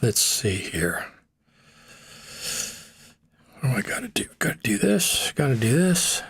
Let's see here. What do I got to do? Got to do this. Got to do this.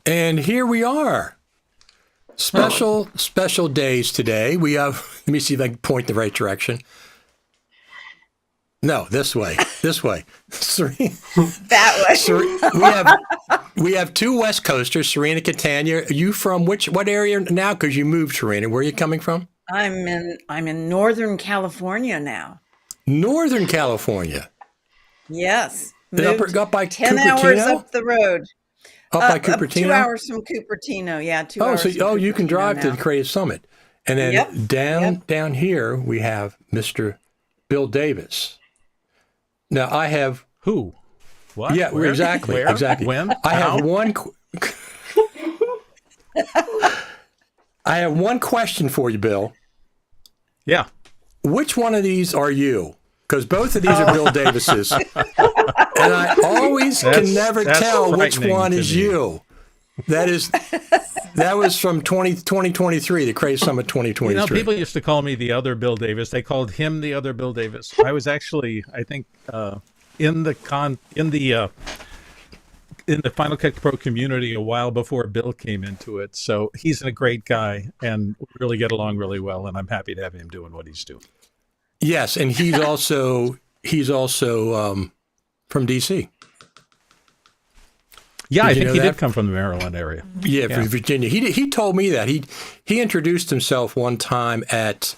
And here we are. Special days today. We have, let me see if I can point the right direction. No, this way. That way. We have two West Coasters, Cirina Catania. Are you from what area now? Because you moved, Cirina. Where are you coming from? I'm in Northern California now. Northern California. Yes, Up, moved up by 10 hours Cupertino? up the road. Up by Up 2 Cupertino? hours from Cupertino. Yeah, two Oh, hours from you can Cupertino drive to the now. Creative Summit. And then Yep. Yep. down here, we have Mr. Bill Davis. Now, I have... Who? What? Yeah, Where? exactly. Where? Exactly. When? I How? have I have one question for you, Bill. Yeah. Which one of these are you? Because both of these are Bill Davis's. And I always can never That's tell which frightening one to is me. you. That was from 2023, the Creative Summit 2023. You know, people used to call me the other Bill Davis. They called him the other Bill Davis. I was actually, I think, in the Final Cut Pro community a while before Bill came into it. So he's a great guy and we really get along really well. And I'm happy to have him doing what he's doing. Yes, and he's also from DC. Yeah, I think he that? did come from the Maryland area. Yeah, from Virginia. He told me that he introduced himself one time at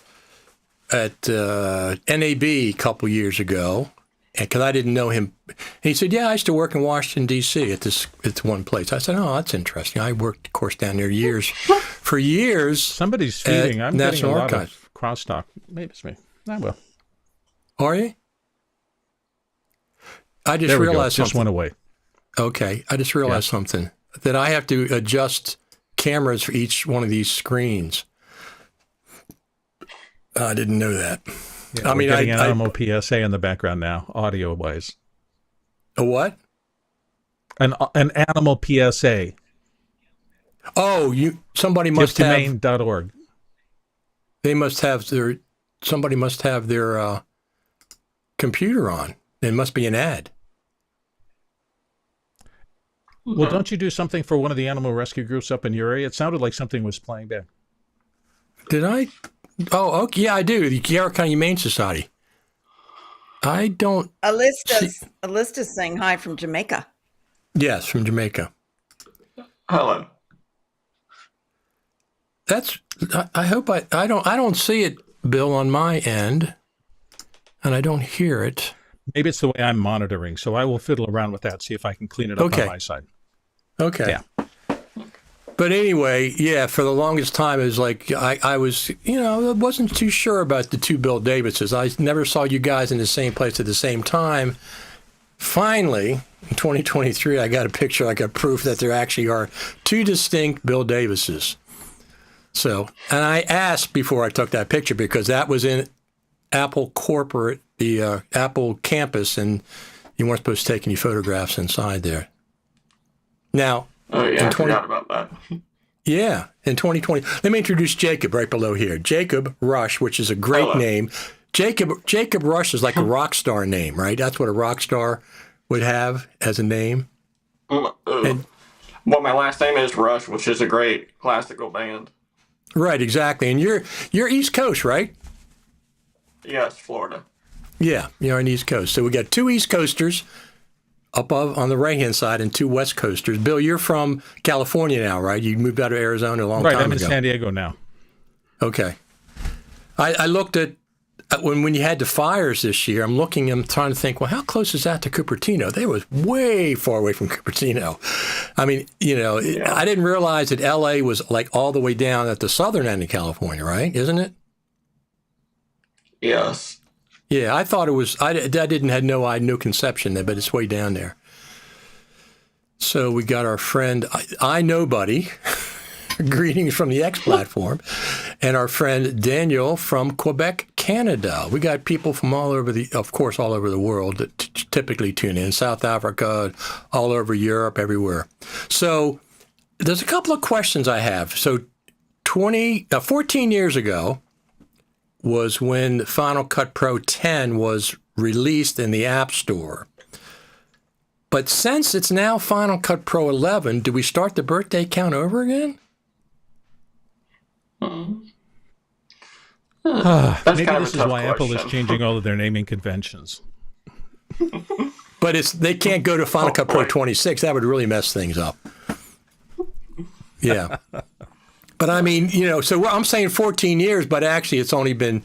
NAB a couple years ago, because I didn't know him. And he said, "Yeah, I used to work in Washington D.C. at this one place." I said, "Oh, that's interesting." I worked, of course, down there for years. Somebody's feeding. I'm National getting a Archives. lot of crosstalk. Maybe it's me. I will. Are you? I just There we go. realized Just something. went away. Okay, I just realized something, that I have to adjust cameras for each one of these screens. I didn't know that. Yeah, we're getting an animal PSA in the background now, audio-wise. A what? An animal PSA. Oh, somebody must have. Giftdomain.org. Somebody must have their computer on. It must be an ad. Well, don't you do something for one of the animal rescue groups up in your area? It sounded like something was playing back. Did I? Oh, okay. Yeah, I do. The Yarra County Humane Society. I don't. Alista's saying hi from Jamaica. Yes, from Jamaica. Hello. I hope I don't see it, Bill, on my end, and I don't hear it. Maybe it's the way I'm monitoring, so I will fiddle around with that, see if I can clean it up on my side. Okay. Yeah. But anyway, yeah, for the longest time, it was like I was, I wasn't too sure about the two Bill Davises. I never saw you guys in the same place at the same time. Finally, in 2023, I got a picture. I got proof that there actually are two distinct Bill Davises. So, and I asked before I took that picture, because that was in Apple corporate, the Apple campus, and you weren't supposed to take any photographs inside there. Now, Oh, yeah, I forgot about that. Yeah, in 2020. Let me introduce Jacob right below here. Jacob Rush, which is a great name. Jacob Rush is like a rock star name, right? That's what a rock star would have as a name. Well, my last name is Rush, which is a great classical band. Right, exactly. And you're East Coast, right? Yes, Florida. Yeah, you're on the East Coast. So we got two East Coasters up on the right-hand side and two West Coasters. Bill, you're from California now, right? You moved out of Arizona a long time ago. Right, I'm in San Diego now. Okay. I looked at when you had the fires this year. I'm trying to think, well, how close is that to Cupertino? They was way far away from Cupertino. I mean, I didn't realize that L.A. was like all the way down at the southern end of California, right? Isn't it? Yes. Yeah, I thought it was. I had no conception there, but it's way down there. So we got our friend I Nobody. Greetings from the X platform, and our friend Daniel from Quebec, Canada. We got people from all over the world that typically tune in. South Africa, all over Europe, everywhere. So there's a couple of questions I have. So 14 years ago was when Final Cut Pro 10 was released in the App Store. But since it's now Final Cut Pro 11, do we start the birthday count over again? Maybe this is why Apple is changing all of their naming conventions. But they can't go to Final Cut Pro 26. That would really mess things up. Yeah. But I mean, so I'm saying 14 years, but actually it's only been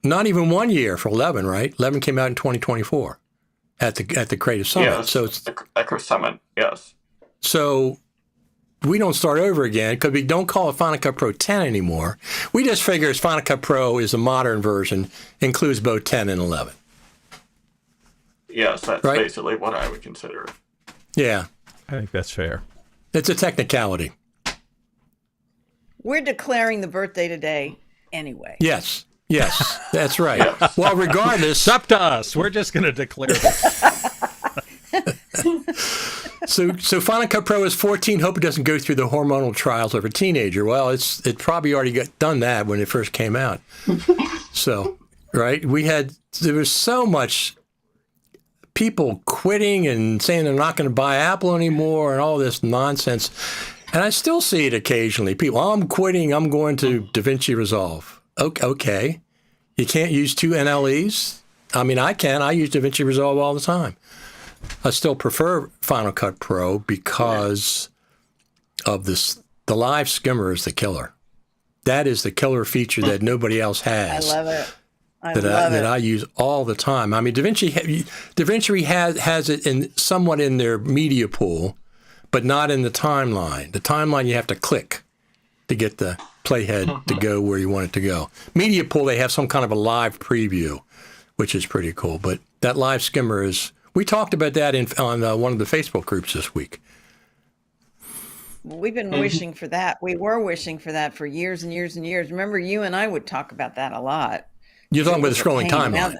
not even 1 year for 11, right? 11 came out in 2024 at the Creative Summit. Yes, So it's the Creative Summit. Yes. so we don't start over again because we don't call it Final Cut Pro 10 anymore. We just figure Final Cut Pro is a modern version, includes both 10 and 11. Yes, that's right? basically what I would consider it. Yeah, I think that's fair. it's a technicality. We're declaring the birthday today anyway. Yes, that's right. Yes. Well, regardless, It's up to us. We're just going to declare it. so Final Cut Pro is 14. Hope it doesn't go through the hormonal trials of a teenager. Well, it probably already done that when it first came out. So, right, there was so much people quitting and saying they're not going to buy Apple anymore and all this nonsense. And I still see it occasionally. People, I'm quitting. I'm going to DaVinci Resolve. Okay. You can't use two NLEs? I mean, I can. I use DaVinci Resolve all the time. I still prefer Final Cut Pro because of this. The live skimmer is the killer. That is the killer feature that nobody else has. I love it. That I use all the time. I mean, DaVinci has it somewhat in their media pool, but not in the timeline. The timeline you have to click to get the playhead to go where you want it to go. Media pool, they have some kind of a live preview, which is pretty cool. But that live skimmer is. We talked about that on one of the Facebook groups this week. We've been wishing for that. We were wishing for that for years and years and years. Remember, you and I would talk about that a lot. You're talking about the scrolling timeline.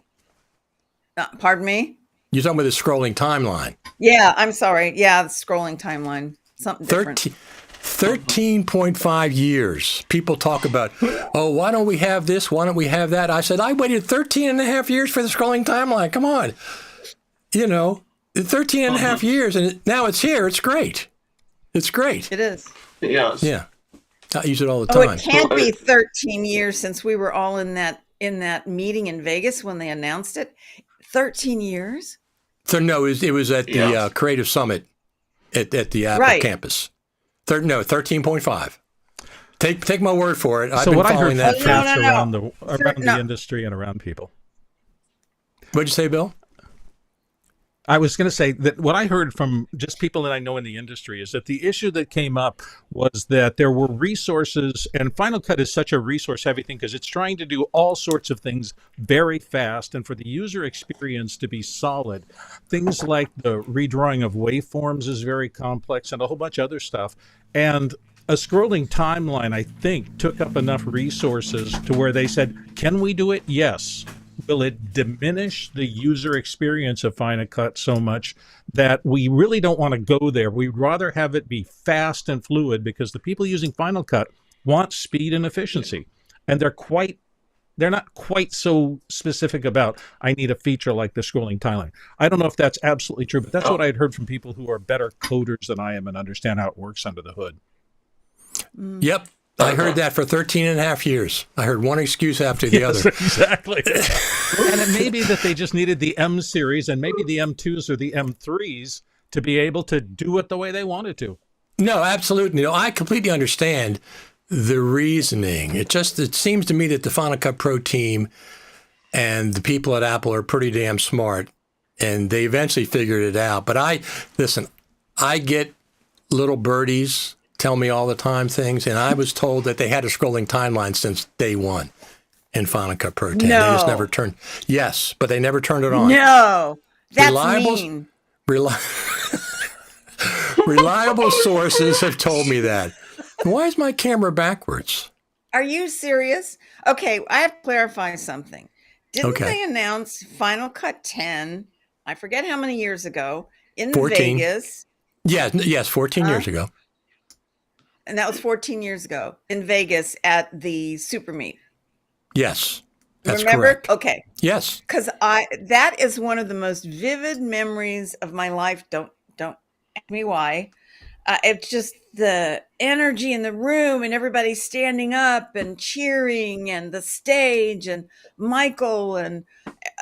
Pardon me? You're talking about the scrolling timeline. Yeah, I'm sorry. Yeah, the scrolling timeline. Something different. 13.5 years. People talk about, why don't we have this? Why don't we have that? I said, I waited 13 and a half years for the scrolling timeline. Come on. 13 and a half years, and now it's here. It's great. It's great. It is. Yes. Yeah. I use it all the Oh, time. it can't be 13 years since we were all in that meeting in Vegas when they announced it. 13 years? So no, it was at the Yes. Creative Summit at the Apple campus. 13.5. Take my word for it. I've So been what I heard following that. from No, folks no, no. around the No. industry and around people. What'd you say, Bill? I was going to say that what I heard from just people that I know in the industry is that the issue that came up was that there were resources, and Final Cut is such a resource-heavy thing because it's trying to do all sorts of things very fast, and for the user experience to be solid, things like the redrawing of waveforms is very complex and a whole bunch of other stuff. And a scrolling timeline, I think, took up enough resources to where they said, can we do it? Yes. Will it diminish the user experience of Final Cut so much that we really don't want to go there? We'd rather have it be fast and fluid because the people using Final Cut want speed and efficiency. And they're not quite so specific about, I need a feature like the scrolling timeline. I don't know if that's absolutely true, but that's what I had heard from people who are better coders than I am and understand how it works under the hood. Yep. I heard that for 13 and a half years. I heard one excuse after the other. Exactly. And it may be that they just needed the M series and maybe the M2s or the M3s to be able to do it the way they wanted to. No, absolutely. No, I completely understand the reasoning. It seems to me that the Final Cut Pro team and the people at Apple are pretty damn smart, and they eventually figured it out. But I get little birdies tell me all the time things, and I was told that they had a scrolling timeline since day one in Final Cut Pro 10. They just never turned. Yes, but they never turned it on. No, that's Reliable- mean. Reliable sources have told me that. Why is my camera backwards? Are you serious? Okay, I have to clarify something. Didn't Okay. they announce Final Cut 10, I forget how many years ago, in 14. Vegas? Yes, 14 years ago. And that was 14 years ago in Vegas at the Super Meet. Yes, that's Remember? correct. Okay. Yes. Because that is one of the most vivid memories of my life. Don't ask me why. it's just the energy in the room and everybody standing up and cheering and the stage and Michael and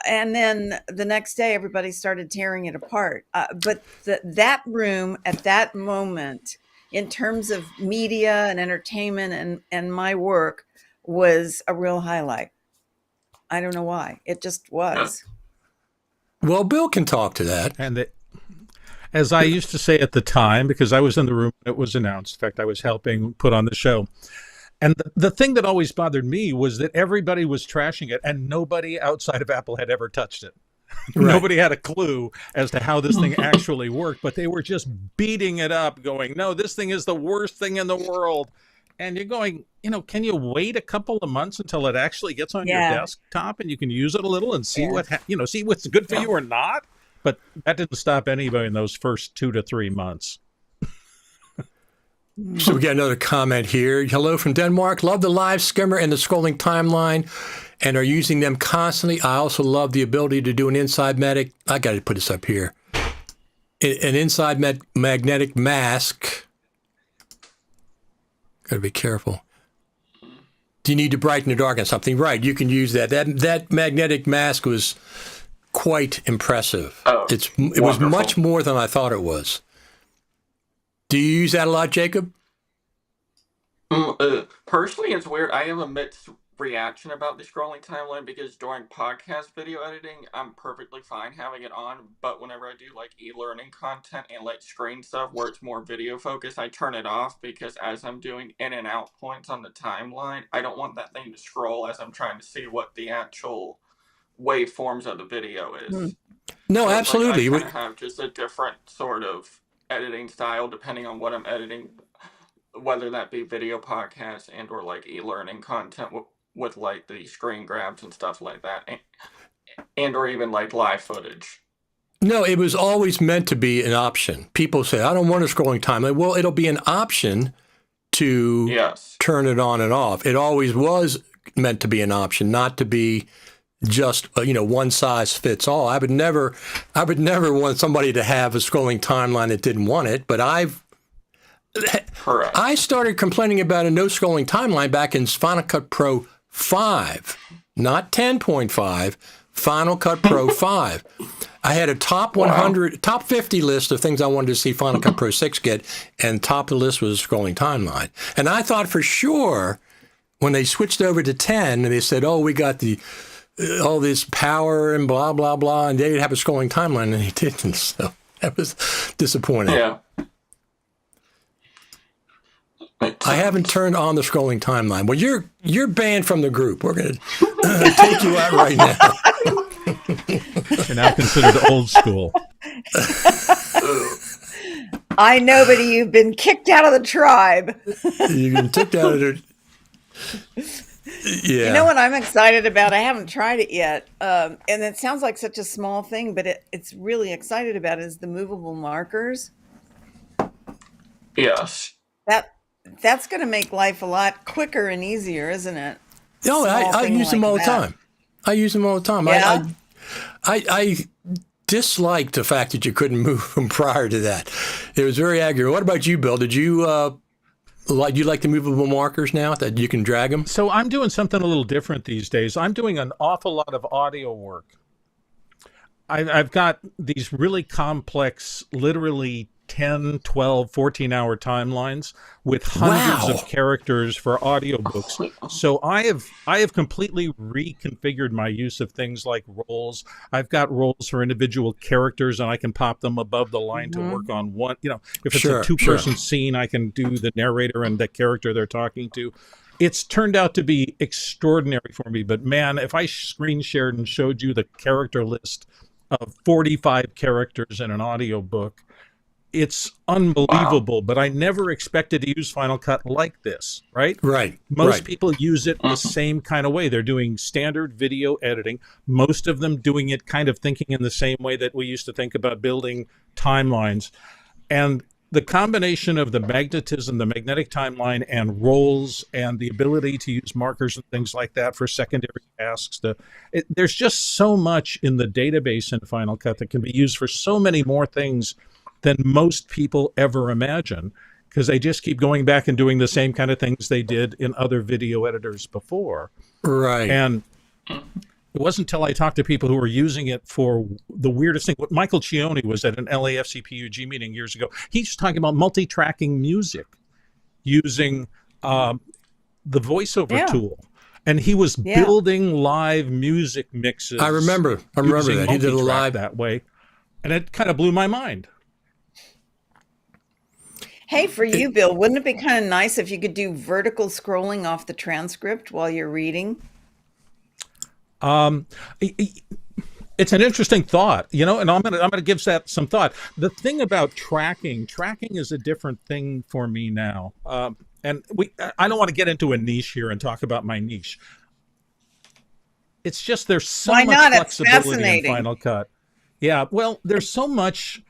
then the next day everybody started tearing it apart. But that room at that moment, in terms of media and entertainment and my work, was a real highlight. I don't know why. It just was. Well, Bill can talk to that. And as I used to say at the time, because I was in the room when it was announced, in fact, I was helping put on the show. And the thing that always bothered me was that everybody was trashing it and nobody outside of Apple had ever touched it. Right. Nobody had a clue as to how this thing actually worked, but they were just beating it up, going, no, this thing is the worst thing in the world. And you're going, can you wait a couple of months until it actually gets on your desktop and you can use it a little and see see what's good for you or not? But that didn't stop anybody in those first 2 to 3 months. So we got another comment here. Hello from Denmark. Love the live skimmer and the scrolling timeline and are using them constantly. I also love the ability to do an inside magnetic. I got to put this up here. An inside magnetic mask. Got to be careful. Do you need to brighten or darken something? Right. You can use that. That magnetic mask was quite impressive. It was much more than I thought it was. Do you use that a lot, Jacob? Personally, it's weird. I have a mixed reaction about the scrolling timeline because during podcast video editing, I'm perfectly fine having it on. But whenever I do like e-learning content and like screen stuff where it's more video focused, I turn it off because as I'm doing in and out points on the timeline, I don't want that thing to scroll as I'm trying to see what the actual waveforms of the video is. No, so absolutely. Like I have just a different sort of editing style depending on what I'm editing, whether that be video podcasts and or like e-learning content with like the screen grabs and stuff like that, and or even like live footage. No, it was always meant to be an option. People say, I don't want a scrolling timeline. Well, it'll be an option to turn it on and off. It always was meant to be an option, not to be just one size fits all. I would never want somebody to have a scrolling timeline that didn't want it. But I started complaining about a no scrolling timeline back in Final Cut Pro 5, not 10.5. Final Cut Pro 5. I had a top 100, top 50 list of things I wanted to see Final Cut Pro 6 get, and top of the list was a scrolling timeline. And I thought for sure when they switched over to 10, and they said, "Oh, we got all this power and blah, blah, blah," and they'd have a scrolling timeline, and they didn't. So that was disappointing. Yeah. I haven't turned on the scrolling timeline. Well, you're banned from the group. We're going to take you out right now. You're now considered old school. I know, but you've been kicked out of the tribe. You've been kicked out of the... Yeah. You know what I'm excited about? I haven't tried it yet. And it sounds like such a small thing, but it's really excited about is the movable markers. Yes. That's going to make life a lot quicker and easier, isn't it? No, I use them all the time. I use them all the time. Yeah? I disliked the fact that you couldn't move them prior to that. It was very aggravating. What about you, Bill? Did you like the movable markers now that you can drag them? So I'm doing something a little different these days. I'm doing an awful lot of audio work. I've got these really complex, literally 10, 12, 14-hour timelines with hundreds of characters for audiobooks. So I have completely reconfigured my use of things like roles. I've got roles for individual characters, and I can pop them above the line to work on one. If it's a two-person scene, I can do the narrator and the character they're talking to. It's turned out to be extraordinary for me. But man, if I screen shared and showed you the character list of 45 characters in an audiobook, it's unbelievable. Wow. But I never expected to use Final Cut like this, right? Right. Most people use it the same kind of way. They're doing standard video editing. Most of them doing it kind of thinking in the same way that we used to think about building timelines. And the combination of the magnetism, the magnetic timeline, and roles, and the ability to use markers and things like that for secondary tasks. There's just so much in the database in Final Cut that can be used for so many more things than most people ever imagine, because they just keep going back and doing the same kind of things they did in other video editors before. Right. And it wasn't until I talked to people who were using it for the weirdest thing. What Michael Cioni was at an LAFCPUG meeting years ago. He's talking about multi-tracking music using the voiceover tool. And he was building live music mixes. I remember that. He did a live that way. And it kind of blew my mind. Hey, for you, Bill, wouldn't it be kind of nice if you could do vertical scrolling off the transcript while you're reading? It's an interesting thought, and I'm gonna give that some thought. The thing about tracking is a different thing for me now. And I don't want to get into a niche here and talk about my niche. It's just there's so much flexibility in Final Cut. Yeah, well, there's so much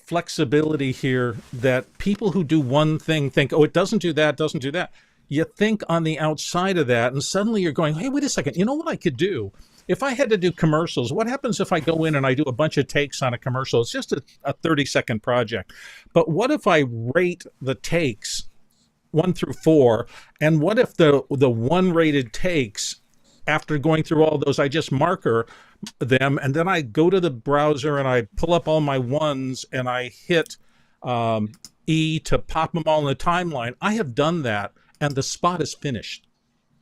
flexibility here that people who do one thing think, oh, it doesn't do that, doesn't do that. You think on the outside of that, and suddenly you're going, hey, wait a second, you know what I could do? If I had to do commercials, what happens if I go in and I do a bunch of takes on a commercial? It's just a 30-second project. But what if I rate the takes 1 through 4, and what if the 1-rated takes, after going through all those, I just marker them, and then I go to the browser and I pull up all my 1s and I hit E to pop them all in the timeline. I have done that, and the spot is finished.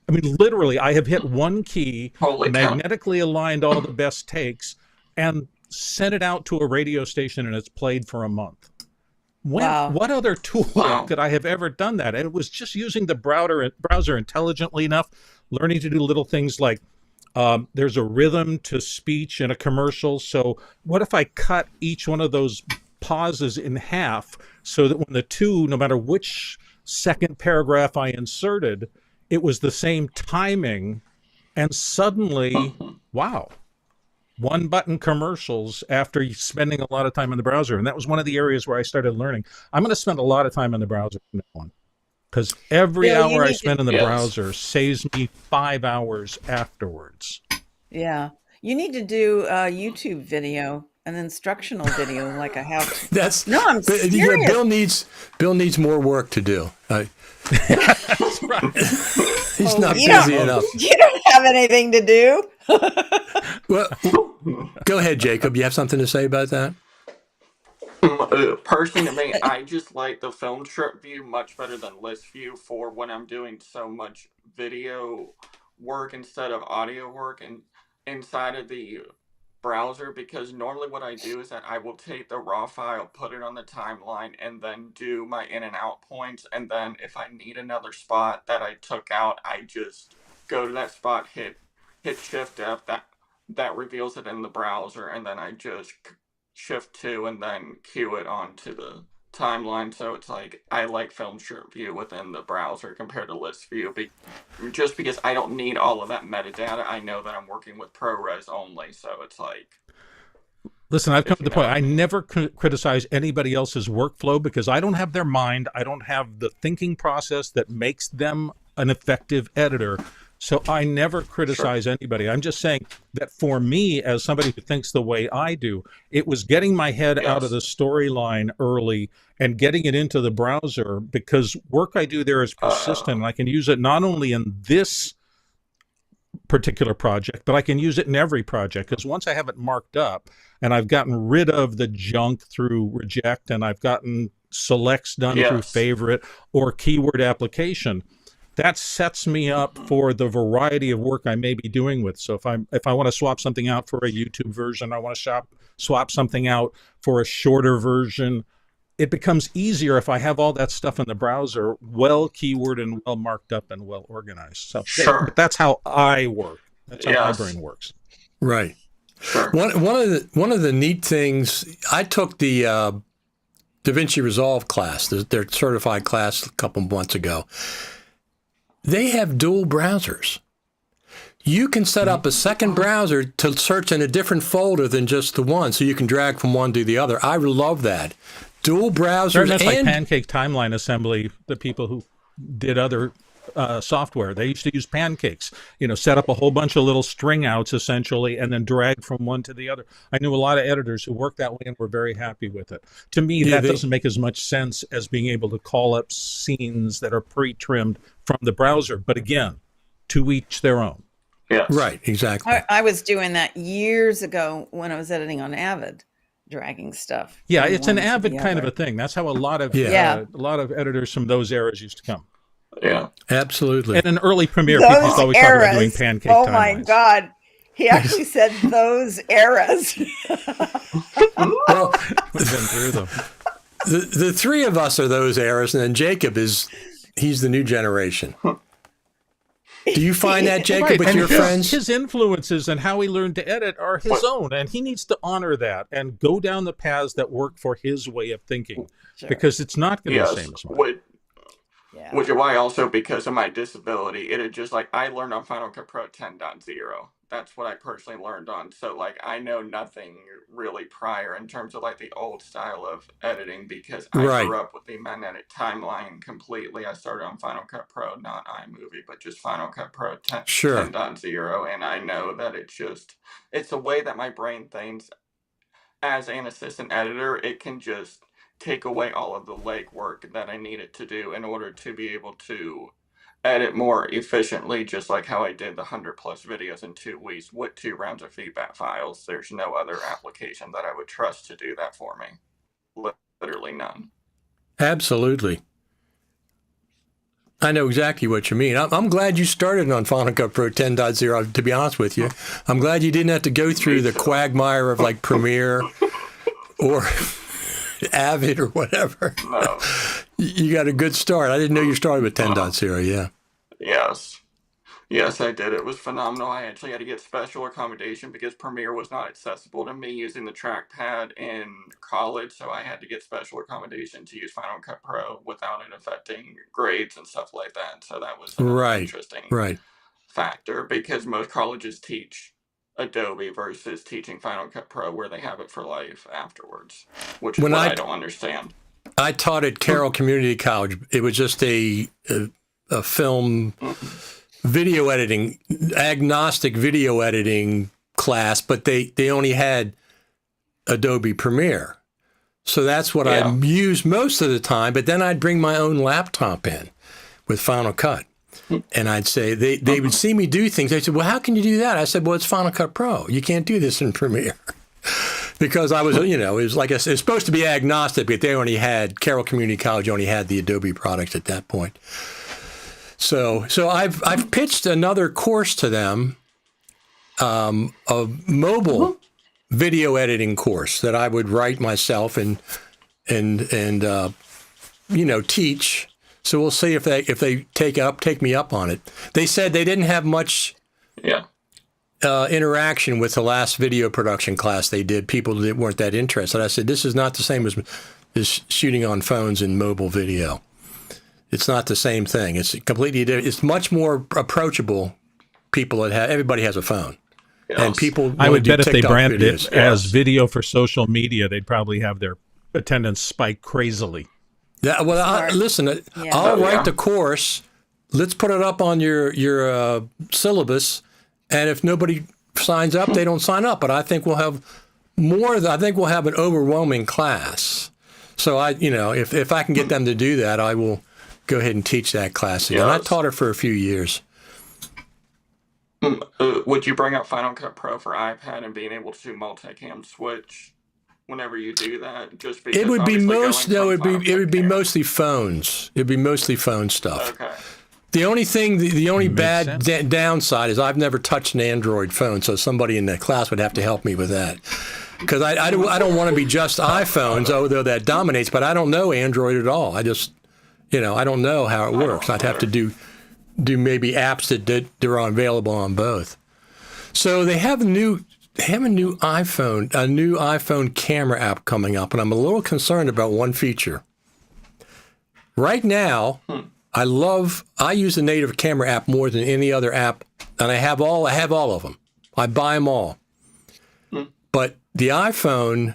I mean, literally, I have hit one key, magnetically aligned all the best takes, and sent it out to a radio station, and it's played for a month. What other tool could I have ever done that? And it was just using the browser intelligently enough, learning to do little things like there's a rhythm to speech in a commercial. So what if I cut each one of those pauses in half so that when the two, no matter which second paragraph I inserted, it was the same timing, and suddenly, wow. 1-button commercials after spending a lot of time in the browser. And that was one of the areas where I started learning. I'm going to spend a lot of time in the browser from now on, because every hour I spend in the browser saves me 5 hours afterwards. Yeah. You need to do a YouTube video, an instructional video like I have. I'm serious. Bill needs more work to do. That's right. He's not busy enough. You don't have anything to do. Well, go ahead, Jacob. You have something to say about that? Personally, to me, I just like the film strip view much better than list view for when I'm doing so much video work instead of audio work and inside of the browser, because normally what I do is that I will take the raw file, put it on the timeline, and then do my in and out points, and then if I need another spot that I took out, I just go to that spot, hit Shift F, that reveals it in the browser, and then I just Shift 2 and then cue it onto the timeline. So it's like I like film strip view within the browser compared to list view, just because I don't need all of that metadata. I know that I'm working with ProRes only, so it's like. Listen, I've come to the point. I never criticize anybody else's workflow because I don't have their mind. I don't have the thinking process that makes them an effective editor. So I never criticize anybody. I'm just saying that for me, as somebody who thinks the way I do, it was getting my head out of the storyline early and getting it into the browser, because work I do there is persistent. And I can use it not only in this particular project, but I can use it in every project, because once I have it marked up and I've gotten rid of the junk through reject, and I've gotten selects done through favorite or keyword application, that sets me up for the variety of work I may be doing with. So if I want to swap something out for a YouTube version, I want to swap something out for a shorter version, it becomes easier if I have all that stuff in the browser, well keyword and well marked up and well organized. So that's how I work. That's how my brain works. Right. Sure. One of the neat things, I took the DaVinci Resolve class, their certified class a couple months ago. They have dual browsers. You can set up a second browser to search in a different folder than just the one, so you can drag from one to the other. I love that. Dual browsers. That's like Pancake Timeline Assembly, the people who did other software. They used to use pancakes, set up a whole bunch of little string outs essentially, and then drag from one to the other. I knew a lot of editors who worked that way and were very happy with it. To me, that doesn't make as much sense as being able to call up scenes that are pre-trimmed from the browser. But again, to each their own. Yes. Right, exactly. I was doing that years ago when I was editing on Avid, dragging stuff. Yeah, from it's an one to Avid the kind of other. a thing. That's how a lot of Yeah. a lot of editors from those eras used to come. Yeah. Absolutely. And in early Premiere, people used to always talk about doing pancake Oh my timelines. God. He actually said those eras. Well, We've been through them. the three of us are those eras, and then Jacob he's the new generation. Do you find that, Jacob, Right, with and your friends? his influences and how he learned to edit are his own, and he needs to honor that and go down the paths that work for his way of thinking, Sure. because it's not going to be Yes. the same as mine. Yeah. Which is why also, because of my disability, it had just like, I learned on Final Cut Pro 10.0. That's what I personally learned on. So like, I know nothing really prior in terms of like the old style of editing, because I Right. grew up with the magnetic timeline completely. I started on Final Cut Pro, not iMovie, but just Final Cut Pro 10, Sure. 10.0. And I know that it's the way that my brain thinks. As an assistant editor, it can just take away all of the legwork that I needed to do in order to be able to edit more efficiently, just like how I did the 100+ videos in 2 weeks with 2 rounds of feedback files. There's no other application that I would trust to do that for me. Literally none. Absolutely. I know exactly what you mean. I'm glad you started on Final Cut Pro 10.0, to be honest with you. I'm glad you didn't have to go through the quagmire of like Premiere or Avid or whatever. No. You got a good start. I didn't know you started with 10.0, yeah. Yes. Yes, I did. It was phenomenal. I actually had to get special accommodation because Premiere was not accessible to me using the trackpad in college, so I had to get special accommodation to use Final Cut Pro without it affecting grades and stuff like that. So that was an Right, interesting right. factor, because most colleges teach Adobe versus teaching Final Cut Pro, where they have it for life afterwards, which is When what I- I don't understand. I taught at Carroll Community College. It was just a film video editing, agnostic video editing class, but they only had Adobe Premiere. So that's what I used most of the time, but then I'd bring my own laptop in with Final Cut. And I'd say, they would see me do things. They said, well, how can you do that? I said, well, it's Final Cut Pro. You can't do this in Premiere. Because I was, it was like it's supposed to be agnostic, but Carroll Community College only had the Adobe products at that point. So I've pitched another course to them, a mobile video editing course that I would write myself and teach. So we'll see if they take me up on it. They said they didn't have much interaction with the last video production class they did. People that weren't that interested. I said, this is not the same as shooting on phones and mobile video. It's not the same thing. It's completely different. It's much more approachable. Everybody has a phone. Yes. And people I would do bet if they TikTok branded videos. it as video for social media, they'd probably have their attendance spike crazily. Yeah, well, listen, I'll write the course. Let's put it up on your syllabus, and if nobody signs up, they don't sign up. But I think we'll have I think we'll have an overwhelming class. So if I can get them to do that, I will go ahead and teach that class again. I taught it for a few years. Would you bring up Final Cut Pro for iPad and being able to multicam switch whenever you do that? Just because It would be it would be mostly phones. It'd be mostly phone stuff. Okay. The only thing, the only Makes bad sense. downside is I've never touched an Android phone, so somebody in the class would have to help me with that. Because I don't want to be just iPhones, although that dominates, but I don't know Android at all. I just, I don't know how it works. I'd have to do maybe apps that are available on both. So they have a new iPhone camera app coming up, and I'm a little concerned about one feature. Right now, I use the native camera app more than any other app, and I have all of them. I buy them all. But the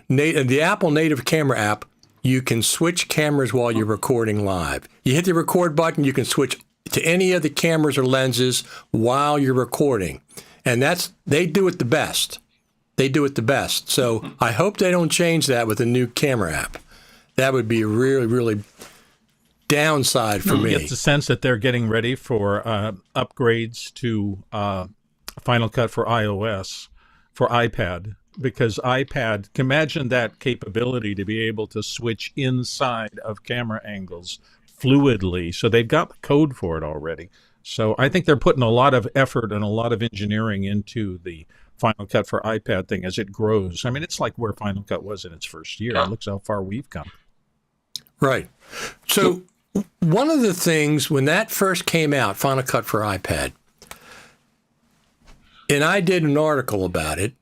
the Apple native camera app, you can switch cameras while you're recording live. You hit the record button, you can switch to any of the cameras or lenses while you're recording. And they do it the best. They do it the best. So I hope they don't change that with a new camera app. That would be a really, really downside for me. It's a sense that they're getting ready for upgrades to Final Cut for iOS, for iPad, because iPad, imagine that capability to be able to switch inside of camera angles fluidly. So they've got the code for it already. So I think they're putting a lot of effort and a lot of engineering into the Final Cut for iPad thing as it grows. I mean, it's like where Final Cut was in its first year. Look how far we've come. Right. So one of the things, when that first came out, Final Cut for iPad, and I did an article about it,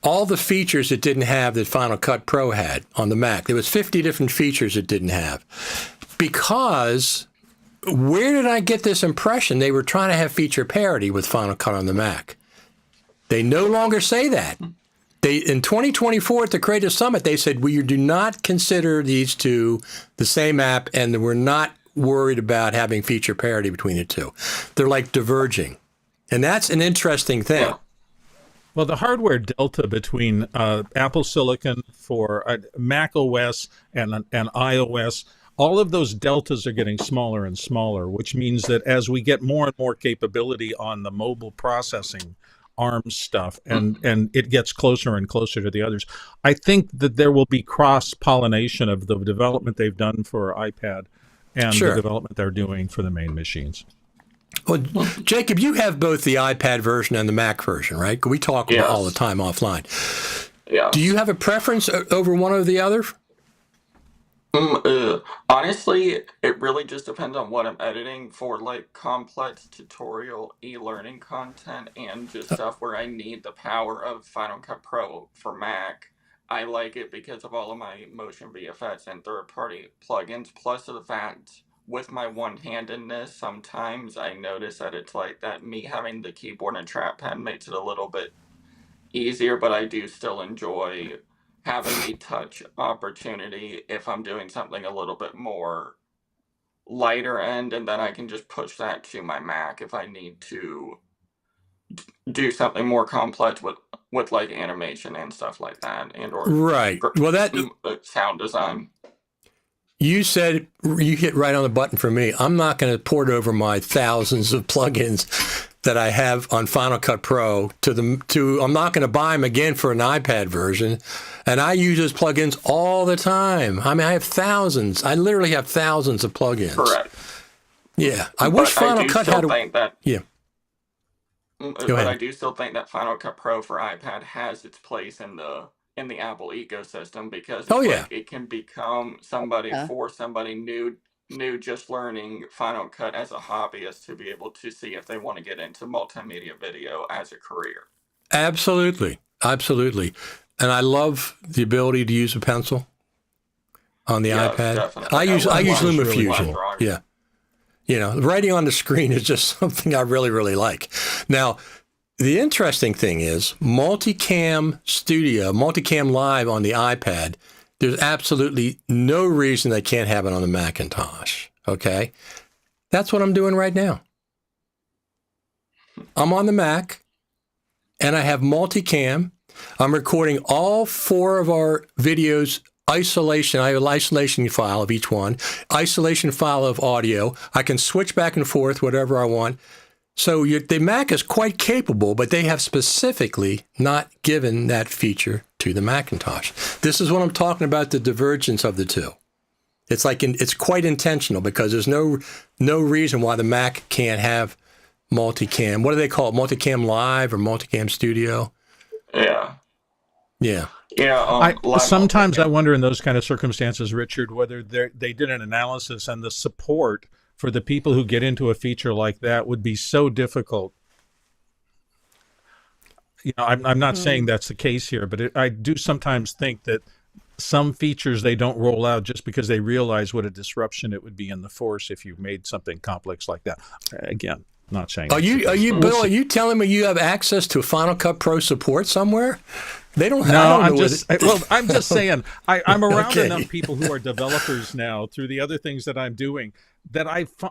all the features it didn't have that Final Cut Pro had on the Mac. There was 50 different features it didn't have. Because where did I get this impression they were trying to have feature parity with Final Cut on the Mac? They no longer say that. In 2024 at the Creative Summit, they said, we do not consider these two the same app, and we're not worried about having feature parity between the two. They're like diverging. And that's an interesting thing. Yeah. Well, the hardware delta between Apple Silicon for Mac OS and iOS, all of those deltas are getting smaller and smaller, which means that as we get more and more capability on the mobile processing ARM stuff, and it gets closer and closer to the others, I think that there will be cross-pollination of the development they've done for iPad and the development they're doing for the main machines. Well, Jacob, you have both the iPad version and the Mac version, right? We talk about all the time offline. Yeah. Do you have a preference over one or the other? Honestly, it really just depends on what I'm editing for, like complex tutorial e-learning content and just stuff where I need the power of Final Cut Pro for Mac. I like it because of all of my motion VFX and third-party plugins, plus the fact with my one-handedness, sometimes I notice that it's like that me having the keyboard and trackpad makes it a little bit easier, but I do still enjoy having the touch opportunity if I'm doing something a little bit more lighter end, and then I can just push that to my Mac if I need to do something more complex with like animation and stuff like that, and or Right. Well, that sound design. You said you hit right on the button for me. I'm not going to port over my thousands of plugins that I have on Final Cut Pro I'm not going to buy them again for an iPad version. And I use those plugins all the time. I mean, I have thousands. I literally have thousands of plugins. Correct. Yeah. I wish Final Cut had yeah. But I do still think that Final Cut Pro for iPad has its place in the Apple ecosystem, because it can become somebody for somebody new just learning Final Cut as a hobbyist to be able to see if they want to get into multimedia video as a career. Absolutely. Absolutely. And I love the ability to use a pencil on the iPad. Definitely. I use LumaFusion. Really yeah. You know, writing on the screen is just something I really, really like. Now, the interesting thing is Multicam Live on the iPad, there's absolutely no reason they can't have it on the Macintosh, okay? That's what I'm doing right now. I'm on the Mac, and I have multicam. I'm recording all 4 of our videos, isolation. I have an isolation file of each one, isolation file of audio. I can switch back and forth, whatever I want. So the Mac is quite capable, but they have specifically not given that feature to the Macintosh. This is what I'm talking about, the divergence of the two. It's like it's quite intentional, because there's no reason why the Mac can't have multicam. What do they call it? Multicam Live or Multicam Studio? Yeah. Yeah. Yeah. Sometimes I wonder in those kind of circumstances, Richard, whether they did an analysis and the support for the people who get into a feature like that would be so difficult. You know, I'm not saying that's the case here, but I do sometimes think that some features they don't roll out just because they realize what a disruption it would be in the force if you made something complex like that. Again, Not saying. Are you, We'll Bill? see. Are you telling me you have access to Final Cut Pro support somewhere? They don't. No, I don't I'm know just I'm just saying I'm around Okay. enough people who are developers now through the other things that I'm doing that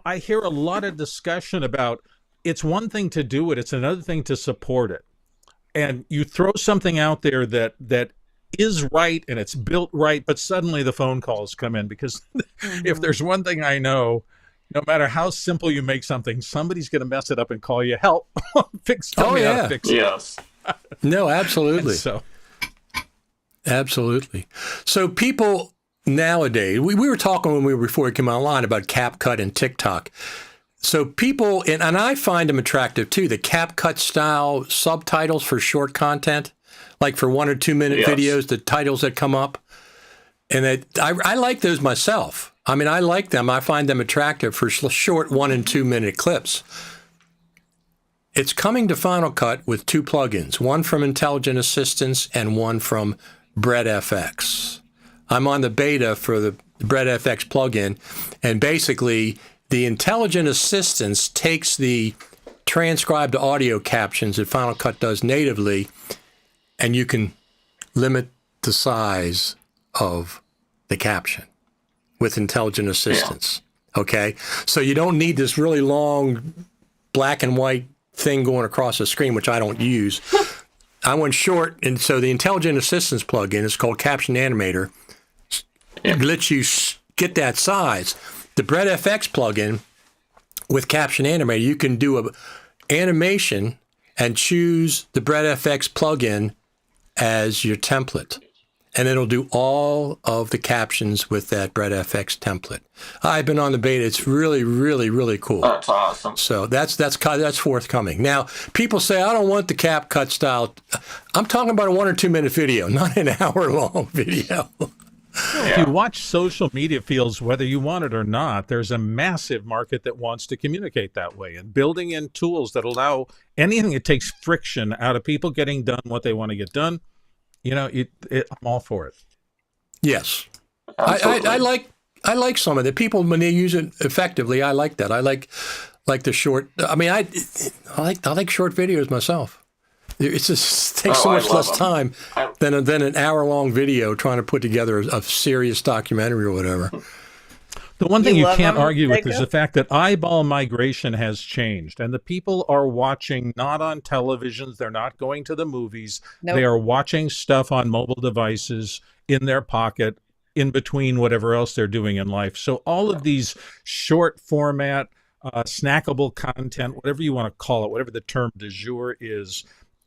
I hear a lot of discussion about. It's one thing to do it; it's another thing to support it. And you throw something out there that is right and it's built right, but suddenly the phone calls come in because if there's one thing I know, no matter how simple you make something, somebody's going to mess it up and call you help. Tell me how to fix it. Yes. No, absolutely. So. Absolutely. So people nowadays, we were talking when before we came online about CapCut and TikTok. So people, and I find them attractive too, the CapCut style subtitles for short content, like for 1 or 2 minute videos, the titles that come up. And I like those myself. I mean, I like them. I find them attractive for short 1 and 2 minute clips. It's coming to Final Cut with 2 plugins, one from Intelligent Assistance and one from BreadFX. I'm on the beta for the BreadFX plugin, and basically the Intelligent Assistance takes the transcribed audio captions that Final Cut does natively, and you can limit the size of the caption with Intelligent Assistance. Okay? So you don't need this really long black and white thing going across the screen, which I don't use. I went short, and so the Intelligent Assistance plugin is called Caption Animator. It lets you get that size. The BreadFX plugin with Caption Animator, you can do a animation and choose the BreadFX plugin as your template. And it'll do all of the captions with that BreadFX template. I've been on the beta. It's really, really, really cool. That's awesome. So that's forthcoming. Now, people say, I don't want the CapCut style. I'm talking about a 1 or 2 minute video, not an hour-long video. If you watch social media fields, whether you want it or not, there's a massive market that wants to communicate that way. And building in tools that allow anything that takes friction out of people getting done what they want to get done, I'm all for it. Yes. I like some of it. People, when they use it effectively, I like that. I like the short. I mean, I like short videos myself. It just takes so much less time than an hour-long video trying to put together a serious documentary or whatever. The one thing you can't them, argue with is Jacob? the fact that eyeball migration has changed, and the people are watching not on televisions. They're not going to the movies. Nope. They are watching stuff on mobile devices in their pocket, in between whatever else they're doing in life. So all of these short format, snackable content, whatever you want to call it, whatever the term du jour is,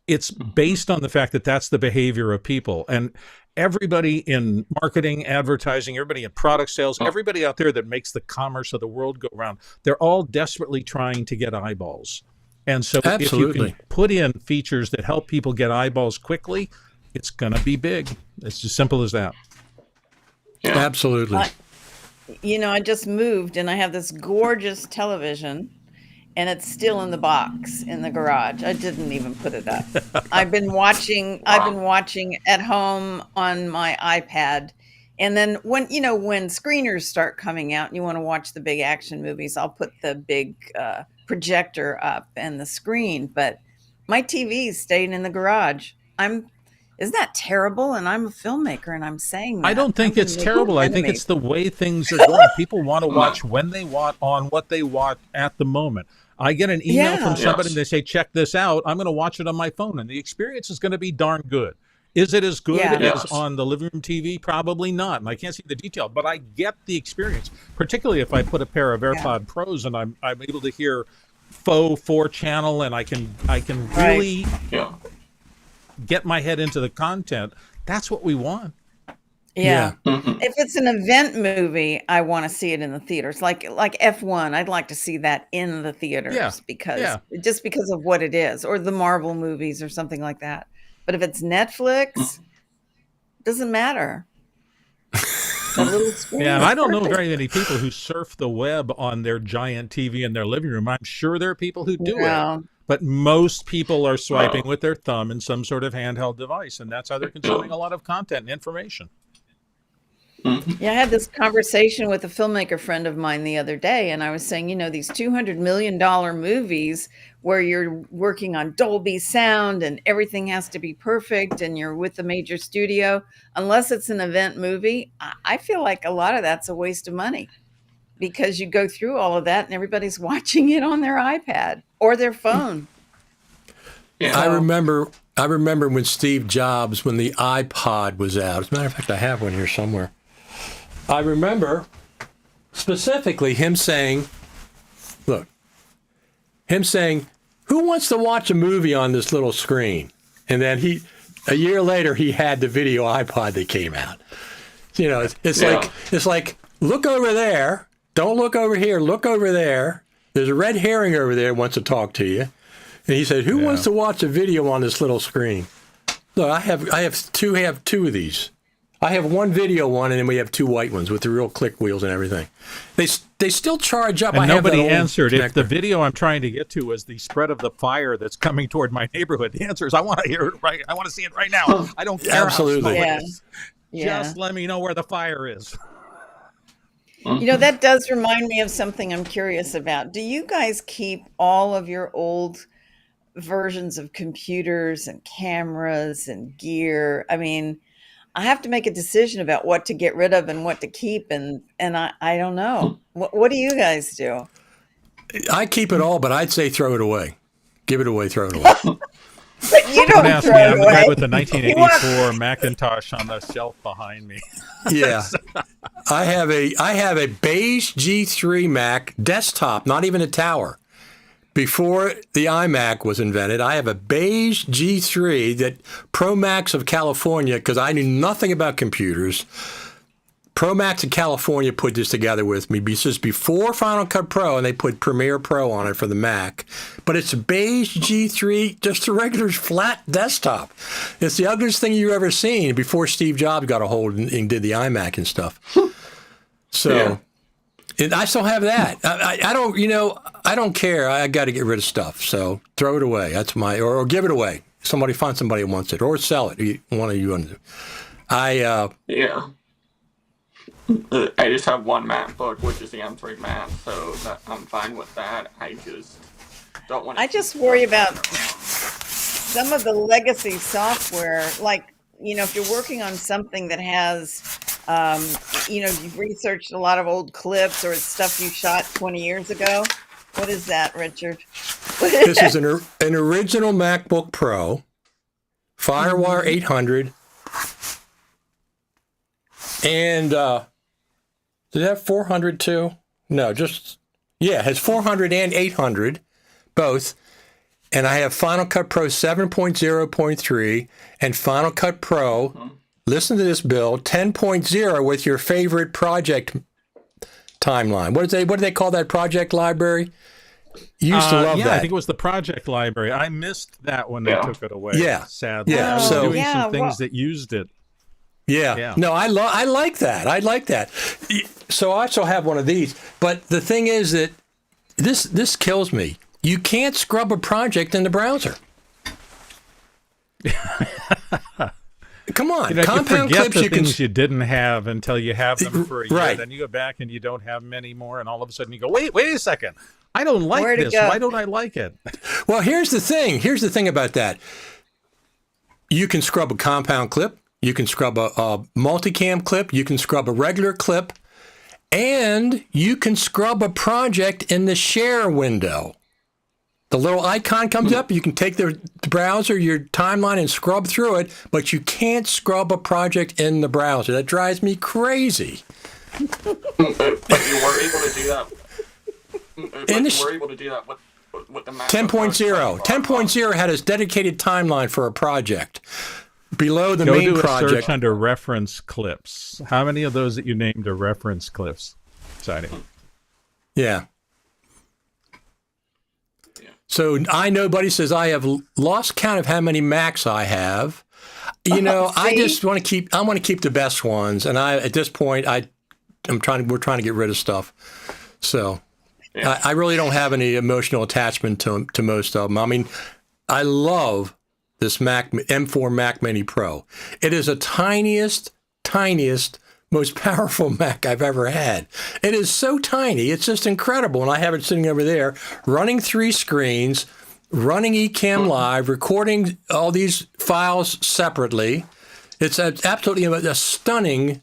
it's based on the fact that that's the behavior of people. And everybody in marketing, advertising, everybody in product sales, everybody out there that makes the commerce of the world go round, they're all desperately trying to get eyeballs. And so if you can put in features that help people get eyeballs quickly, it's going to be big. It's as simple as that. Yeah. Absolutely. I just moved and I have this gorgeous television and it's still in the box in the garage. I didn't even put it up. I've been watching at home on my iPad. And then when screeners start coming out and you want to watch the big action movies, I'll put the big projector up and the screen, but my TV's staying in the garage. Isn't that terrible? And I'm a filmmaker and I'm saying that. I don't think it's terrible. I think it's the way things are going. People want to watch when they want on what they want at the moment. I get an email from somebody and they say, check this out. I'm going to watch it on my phone. And the experience is going to be darn good. Is it as good as on the living room TV? Probably not. And I can't see the detail, but I get the experience, particularly if I put a pair of AirPod Pros and I'm able to hear faux 4-channel and I can really get my head into the content. That's what we want. Yeah. If it's an event movie, I want to see it in the theaters. Like F1, I'd like to see that in the theaters because of what it is, or the Marvel movies or something like that. But if it's Netflix, doesn't matter. Little screen. Yeah, and I don't know very many people who surf the web on their giant TV in their living room. I'm sure there are people who do it. But most people are swiping with their thumb in some sort of handheld device, and that's how they're consuming a lot of content and information. Yeah, I had this conversation with a filmmaker friend of mine the other day, and I was saying, these $200 million movies where you're working on Dolby sound and everything has to be perfect and you're with a major studio, unless it's an event movie, I feel like a lot of that's a waste of money because you go through all of that and everybody's watching it on their iPad or their phone. Yeah. I remember when Steve Jobs, when the iPod was out. As a matter of fact, I have one here somewhere. I remember specifically him saying, who wants to watch a movie on this little screen? And then a year later, he had the video iPod that came out. It's like, look over there. Don't look over here. Look over there. There's a red herring over there who wants to talk to you. And he said, who wants to watch a video on this little screen? Look, I have two of these. I have one video one, and then we have two white ones with the real click wheels and everything. They still charge up. And nobody answered. If the video I'm trying to get to was the spread of the fire that's coming toward my neighborhood, the answer is I want to hear it right. I want to see it right now. I don't care. Absolutely. How small it is. Just let me know where the fire is. That does remind me of something I'm curious about. Do you guys keep all of your old versions of computers and cameras and gear? I mean, I have to make a decision about what to get rid of and what to keep, and I don't know. What do you guys do? I keep it all, but I'd say throw it away. Give it away, throw it away. But you don't ask throw me. it I'm the away. guy with the 1984 Macintosh on the shelf behind me. Yeah. I have a beige G3 Mac desktop, not even a tower. Before the iMac was invented, I have a beige G3 that Pro Max of California, because I knew nothing about computers. Pro Max of California put this together with me. This is before Final Cut Pro, and they put Premiere Pro on it for the Mac. But it's a beige G3, just a regular flat desktop. It's the ugliest thing you've ever seen before Steve Jobs got a hold and did the iMac and stuff. So... Yeah. And I still have that. I don't care. I got to get rid of stuff. So throw it away. That's or give it away. Find somebody who wants it, or sell it. One of you. I just have one MacBook, which is the M3 Mac, so I'm fine with that. I just don't want. I just worry about some of the legacy software, like if you're working on something that has. You've researched a lot of old clips or stuff you shot 20 years ago. What is that, Richard? This is an original MacBook Pro, Firewire 800. And did it have 400 too? No, it has 400 and 800, both. And I have Final Cut Pro 7.0.3 and Final Cut Pro. Listen to this, Bill. 10.0 with your favorite project timeline. What do they call that project library? You used to love that. I think it was the project library. I missed that when they took it away. Yeah, sadly. Yeah, I was doing some things that used it. Yeah. No, I like that. I like that. So I also have one of these. But the thing is that this kills me. You can't scrub a project in the browser. Come on, compound you forget clips the you can. Things you didn't have until you have them for a year. Right. Then you go back and you don't have them anymore, and all of a sudden you go, wait a second. I don't like this. Go? Why don't I like it? Well, here's the thing. Here's the thing about that. You can scrub a compound clip. You can scrub a multicam clip. You can scrub a regular clip. And you can scrub a project in the share window. The little icon comes up. You can take the browser, your timeline, and scrub through it, but you can't scrub a project in the browser. That drives me crazy. But you were able to do that. You were able to do that with the Mac. 10.0. 10.0 had a dedicated timeline for a project. Below the main project. Go do a search under reference clips. How many of those that you named are reference clips? Exciting. Yeah. So I know Buddy says I have lost count of how many Macs I have. I just want to keep the best ones. And at this point, we're trying to get rid of stuff. So I really don't have any emotional attachment to most of them. I mean, I love this M4 Mac Mini Pro. It is the tiniest most powerful Mac I've ever had. It is so tiny. It's just incredible. And I have it sitting over there running 3 screens, running Ecamm Live, recording all these files separately. It's absolutely a stunning.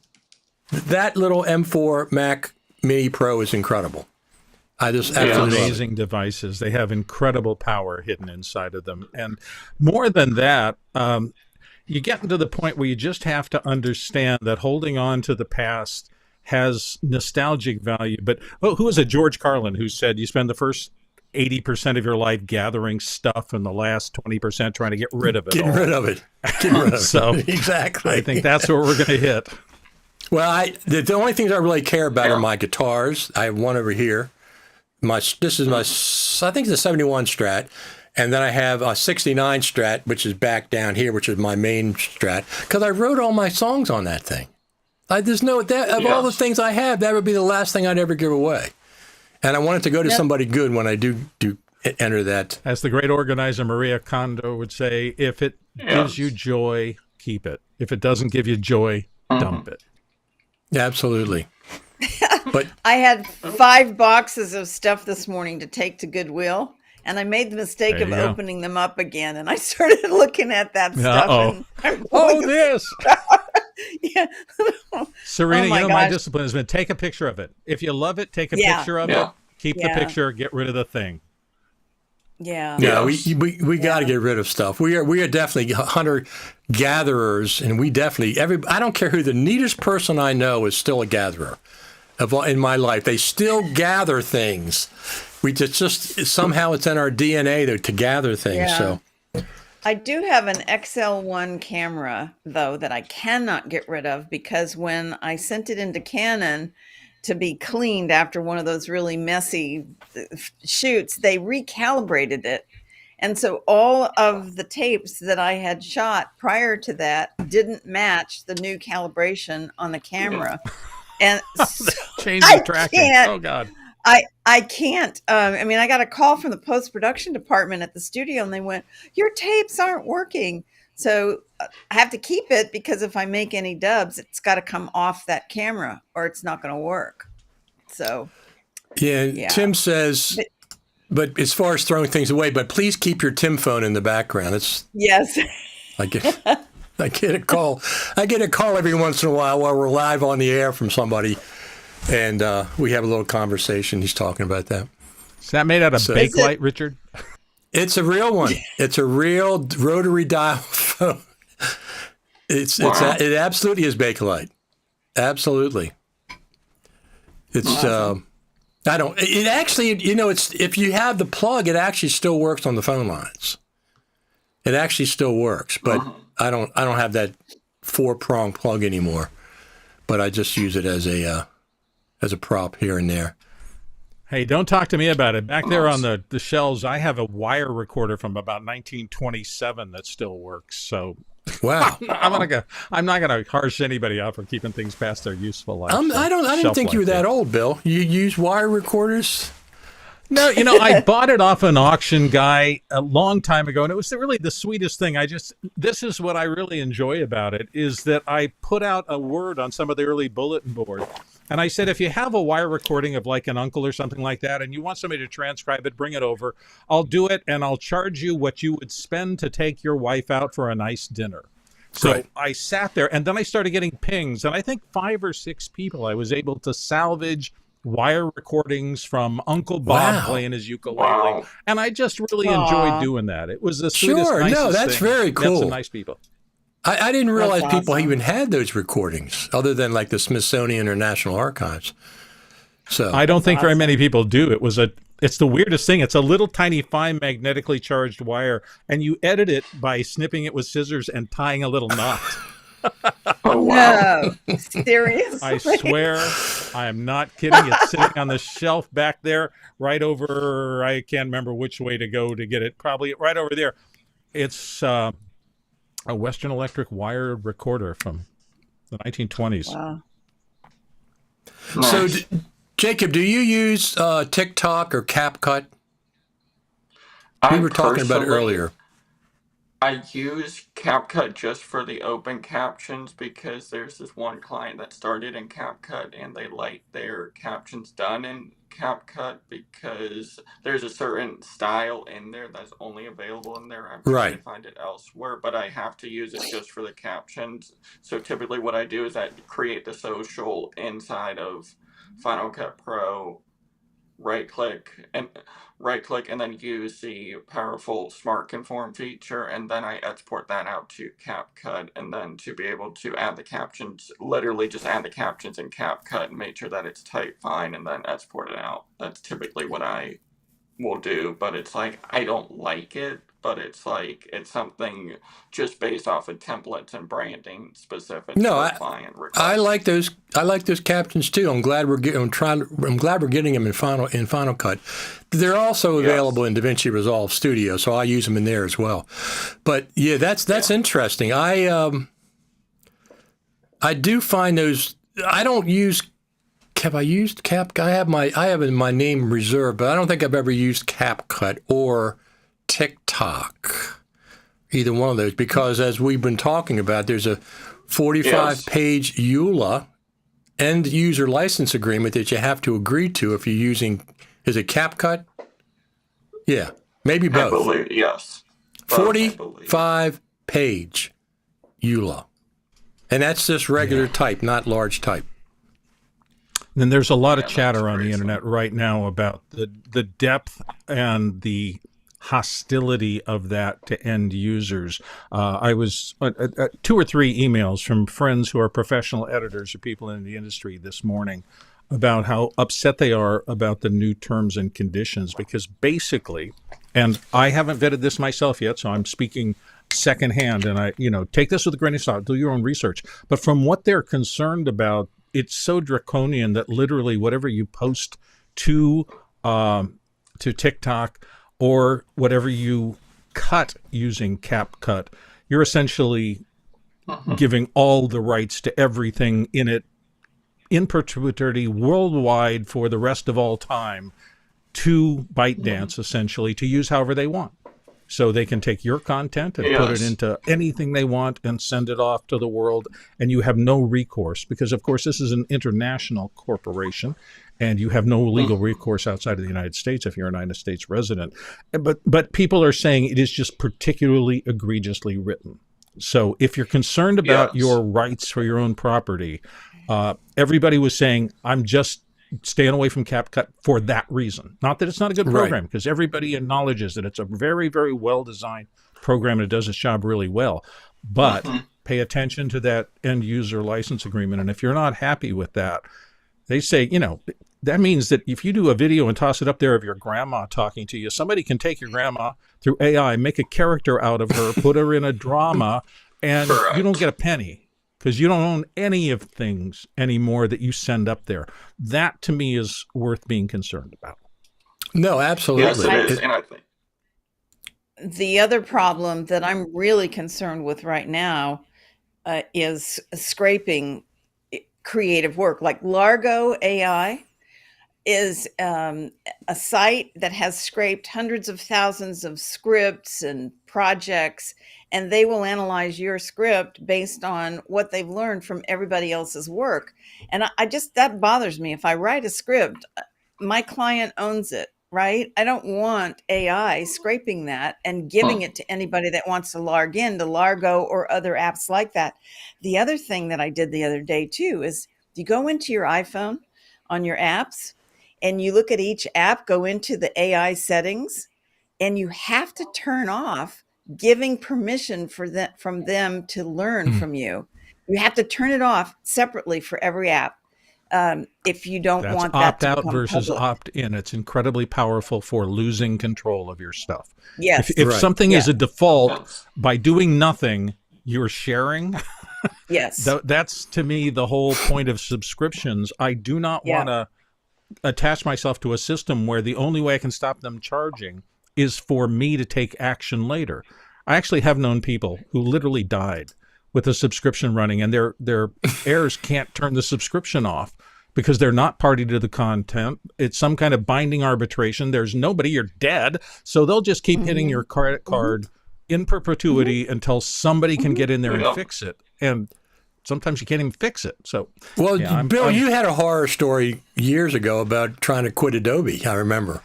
That little M4 Mac Mini Pro is incredible. I just absolutely amazing devices. They have incredible power hidden inside of them. And more than that, you get into the point where you just have to understand that holding on to the past has nostalgic value. But who was it? George Carlin, who said you spend the first 80% of your life gathering stuff and the last 20% trying to get rid of it. Getting rid of it. So exactly. I think that's what we're going to hit. Well, the only things I really care about are my guitars. I have one over here. This is my, I think it's a 71 Strat. And then I have a 69 Strat, which is back down here, which is my main Strat, because I wrote all my songs on that thing. There's no, all the things I have, that would be the last thing I'd ever give away. And I want it to go to somebody good when I do enter that. As the great organizer Maria Kondo would say, if it gives you joy, keep it. If it doesn't give you joy, dump it. Absolutely. But I had 5 boxes of stuff this morning to take to Goodwill, and I made the mistake of opening them up again, and I started looking at that stuff. And this. Yeah. Serena, my discipline has been take a picture of it. If you love it, take a picture of it. Keep the picture, get rid of the thing. Yeah. Yeah, we got to get rid of stuff. We are definitely hunter gatherers, and we definitely I don't care who the neatest person I know is still a gatherer. In my life, they still gather things. Just somehow it's in our DNA to gather things. Yeah. So I do have an XL1 camera though that I cannot get rid of, because when I sent it into Canon to be cleaned after one of those really messy shoots, they recalibrated it. And so all of the tapes that I had shot prior to that didn't match the new calibration on the camera. And so change the tracking. Oh God. I can't. I mean, I got a call from the post-production department at the studio, and they went, "Your tapes aren't working." So I have to keep it, because if I make any dubs, it's got to come off that camera or it's not going to work. So, yeah. Tim says, but as far as throwing things away, but please keep your Tim phone in the background. Yes. I get a call. I get a call every once in a while we're live on the air from somebody. And we have a little conversation. He's talking about that. Is that made out of Bakelite, Richard? It's a real one. It's a real rotary dial phone. It absolutely is Bakelite. Absolutely. It's awesome. It actually, it's, if you have the plug, it actually still works on the phone lines. It actually still works, but I don't have that 4-prong plug anymore. But I just use it as a prop here and there. Hey, don't talk to me about it. Back there on the shelves, I have a wire recorder from about 1927 that still works. So, wow, I'm not gonna harsh anybody out for keeping things past their useful life. I didn't think you were that old, Bill. You use wire recorders? No, I bought it off an auction guy a long time ago, and it was really the sweetest thing. This is what I really enjoy about it, is that I put out a word on some of the early bulletin boards. And I said, if you have a wire recording of like an uncle or something like that, and you want somebody to transcribe it, bring it over. I'll do it, and I'll charge you what you would spend to take your wife out for a nice dinner. So I sat there, and then I started getting pings, and I think 5 or 6 people I was able to salvage wire recordings from Uncle Bob playing his ukulele. And I just really enjoyed doing that. It was the sweetest, nicest that's thing. very cool. Met some nice people. I didn't realize people even had those recordings, other than like the Smithsonian or National Archives. So I don't think very many people do. It's the weirdest thing. It's a little tiny fine magnetically charged wire, and you edit it by snipping it with scissors and tying a little knot. Oh, wow. No, seriously? I swear, I am not kidding. It's sitting on the shelf back there, right over, I can't remember which way to go to get it, probably right over there. It's a Western Electric wire recorder from the 1920s. Wow. So, Jacob, do you use TikTok or CapCut? We were talking about it earlier. I use CapCut just for the open captions because there's this one client that started in CapCut and they like their captions done in CapCut because there's a certain style in there that's only available in there. I'm trying to Right. find it elsewhere, but I have to use it just for the captions. So typically what I do is I create the social inside of Final Cut Pro, right click and then use the powerful smart conform feature, and then I export that out to CapCut, and then to be able to add the captions, literally just add the captions in CapCut and make sure that it's typed fine and then export it out. That's typically what I will do, but it's like I don't like it, but it's like it's something just based off of templates and branding specifics No, for I client I requests. like those. I like those captions too. I'm glad we're getting. I'm glad we're getting them in Final Cut. They're also available Yes. in DaVinci Resolve Studio, so I use them in there as well. But yeah, that's Yeah. interesting. I do find those. I don't use. Have I used Cap? I have my name reserved, but I don't think I've ever used CapCut or TikTok. Either one of those, because as we've been talking about, there's a 45-page EULA end user license agreement that you have to agree to if you're using, is it CapCut? Yeah, maybe I both. believe, yes. Both, I believe. 45-page EULA. And that's just regular type, not large type. And there's a lot of Yeah, that's chatter on the crazy. internet right now about the depth and the hostility of that to end users. I was 2 or 3 emails from friends who are professional editors or people in the industry this morning about how upset they are about the new terms and conditions, because basically, and I haven't vetted this myself yet, so I'm speaking secondhand, and I, take this with a grain of salt, do your own research. But from what they're concerned about, it's so draconian that literally whatever you post to TikTok or whatever you cut using CapCut, you're essentially giving all the rights to everything in it in perpetuity worldwide for the rest of all time to ByteDance, essentially, to use however they want. So they can take your content and put it Yes. into anything they want and send it off to the world, and you have no recourse because, of course, this is an international corporation, and you have no legal recourse outside of the United States if you're a United States resident. But people are saying it is just particularly egregiously written. So if you're concerned about Yes. your rights for your own property, everybody was saying, I'm just staying away from CapCut for that reason. Not that it's not a good program, because everybody acknowledges that it's a very, very well-designed program and it does its job really well. But pay attention to that end user license agreement. And if you're not happy with that, they say, that means that if you do a video and toss it up there of your grandma talking to you, somebody can take your grandma through AI, make a character out of her, put her in a drama, and Correct. you don't get a penny because you don't own any of things anymore that you send up there. That, to me, is worth being concerned about. No, Yes, absolutely. it is. And I think, The other problem that I'm really concerned with right now is scraping creative work. Like Largo AI is a site that has scraped hundreds of thousands of scripts and projects, and they will analyze your script based on what they've learned from everybody else's work. And I just, that bothers me. If I write a script, my client owns it, right? I don't want AI scraping that and giving it to anybody that wants to log in to Largo or other apps like that. The other thing that I did the other day too is you go into your iPhone on your apps and you look at each app, go into the AI settings, and you have to turn off giving permission for from them to learn from you. You have to turn it off separately for every app if you don't That's want that to opt-out become versus public. opt-in. It's incredibly powerful for losing control of your stuff. Yes. If Right. something is a default, yes. by doing nothing, you're sharing. Yes. That's, to me, the whole point of subscriptions. I do not Yeah. want to attach myself to a system where the only way I can stop them charging is for me to take action later. I actually have known people who literally died with a subscription running, and their heirs can't turn the subscription off because they're not party to the content. It's some kind of binding arbitration. There's nobody, you're dead. So they'll just keep hitting your credit card in perpetuity until somebody can get in there and fix it. And sometimes you can't even fix it. So, Well, yeah, Bill, you had a horror story years ago about trying to quit Adobe. I remember.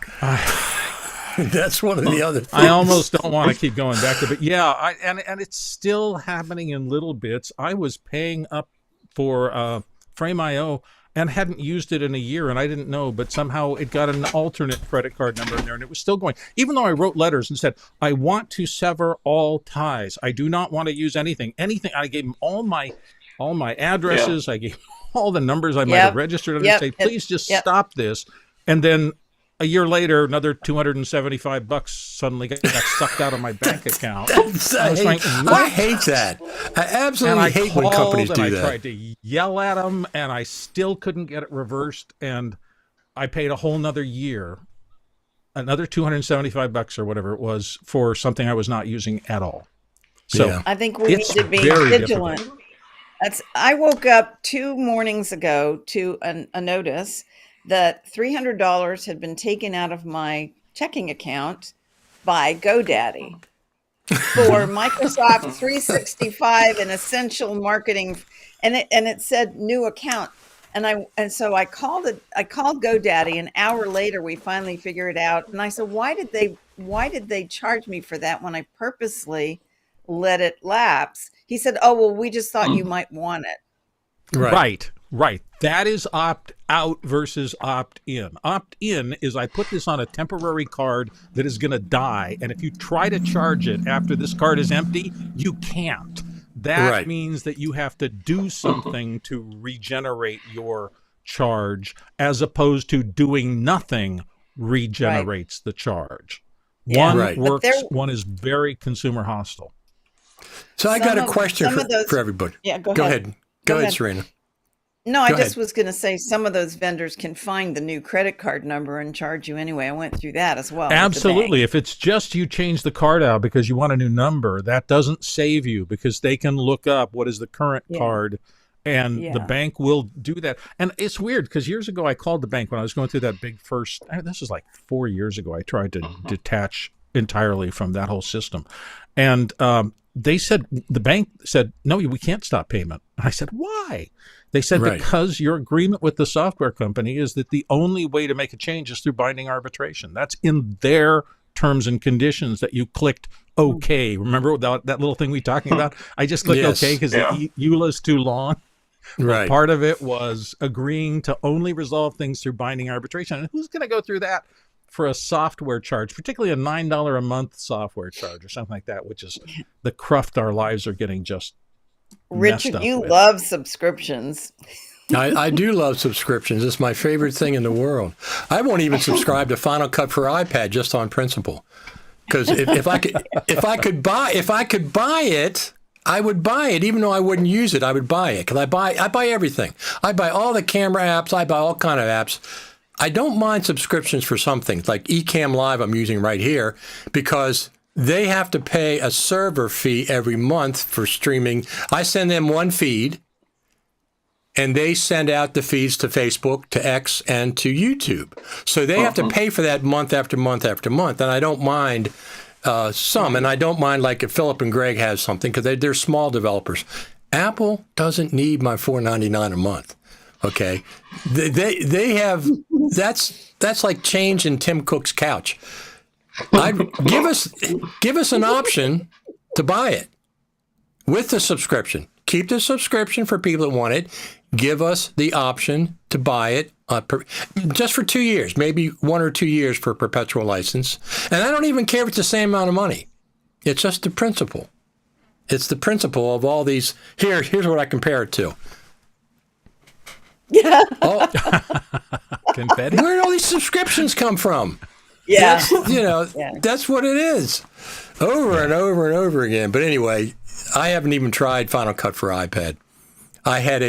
That's one of the other things. I almost don't want to keep going back to it. But yeah, and it's still happening in little bits. I was paying up for Frame.io and hadn't used it in a year, and I didn't know, but somehow it got an alternate credit card number in there, and it was still going. Even though I wrote letters and said, I want to sever all ties. I do not want to use anything. I gave them all my addresses. I gave all the numbers I might have registered and say, please just stop this. And then a year later, another $275 suddenly got sucked out of my bank account. I hate that. I absolutely hate when companies do that. I tried to yell at them, and I still couldn't get it reversed. And I paid a whole nother year, another $275 or whatever it was, for something I was not using at all. So I think we need to be vigilant. I woke up 2 mornings ago to a notice that $300 had been taken out of my checking account by GoDaddy for Microsoft 365 and essential marketing, and it said new account, and so I called GoDaddy. An hour later, we finally figured it out, and I said, why did they charge me for that when I purposely let it lapse? He said, oh, well, we just thought you might want it. Right. That is opt out versus opt in. Opt in is I put this on a temporary card that is going to die. And if you try to charge it after this card is empty, you can't. That means that you have to do something to regenerate your charge, as opposed to doing nothing regenerates the charge. One works, one is very consumer hostile. So I got a question for everybody. Yeah, go ahead. Go ahead, Cirina. No, I just was going to say some of those vendors can find the new credit card number and charge you anyway. I went through that as well. Absolutely. If it's just you change the card out because you want a new number, that doesn't save you, because they can look up what is the current card, and the bank will do that. And it's weird because years ago I called the bank when I was going through that big first, this was like 4 years ago, I tried to detach entirely from that whole system. And the bank said, no, we can't stop payment. And I said, why? They said, because your agreement with the software company is that the only way to make a change is through binding arbitration. That's in their terms and conditions that you clicked OK. Remember that little thing we talking about? I just clicked OK because the EULA is too long. Well, part of it was agreeing to only resolve things through binding arbitration. And who's going to go through that for a software charge, particularly a $9 a month software charge or something like that, which is the cruft our lives are getting just Richard, you love subscriptions. I do love subscriptions. It's my favorite thing in the world. I won't even subscribe to Final Cut for iPad just on principle, because if I could buy it, I would buy it. Even though I wouldn't use it, I would buy it, because I buy everything. I buy all the camera apps. I buy all kind of apps. I don't mind subscriptions for some things, like Ecamm Live I'm using right here, because they have to pay a server fee every month for streaming. I send them one feed, and they send out the feeds to Facebook, to X, and to YouTube. So they have to pay for that month after month after month. And I don't mind some, and I don't mind like if Philip and Greg has something, because they're small developers. Apple doesn't need my $4.99 a month. Okay, they have that's like change in Tim Cook's couch. Give us an option to buy it with the subscription. Keep the subscription for people that want it. Give us the option to buy it just for 2 years, maybe 1 or 2 years for a perpetual license. And I don't even care if it's the same amount of money. It's just the principle. It's the principle of all these. Here's what I compare it to. Yeah. Confetti. Where did all these subscriptions come from? Yeah. That's what it is. Over and over and over again. But anyway, I haven't even tried Final Cut for iPad. I had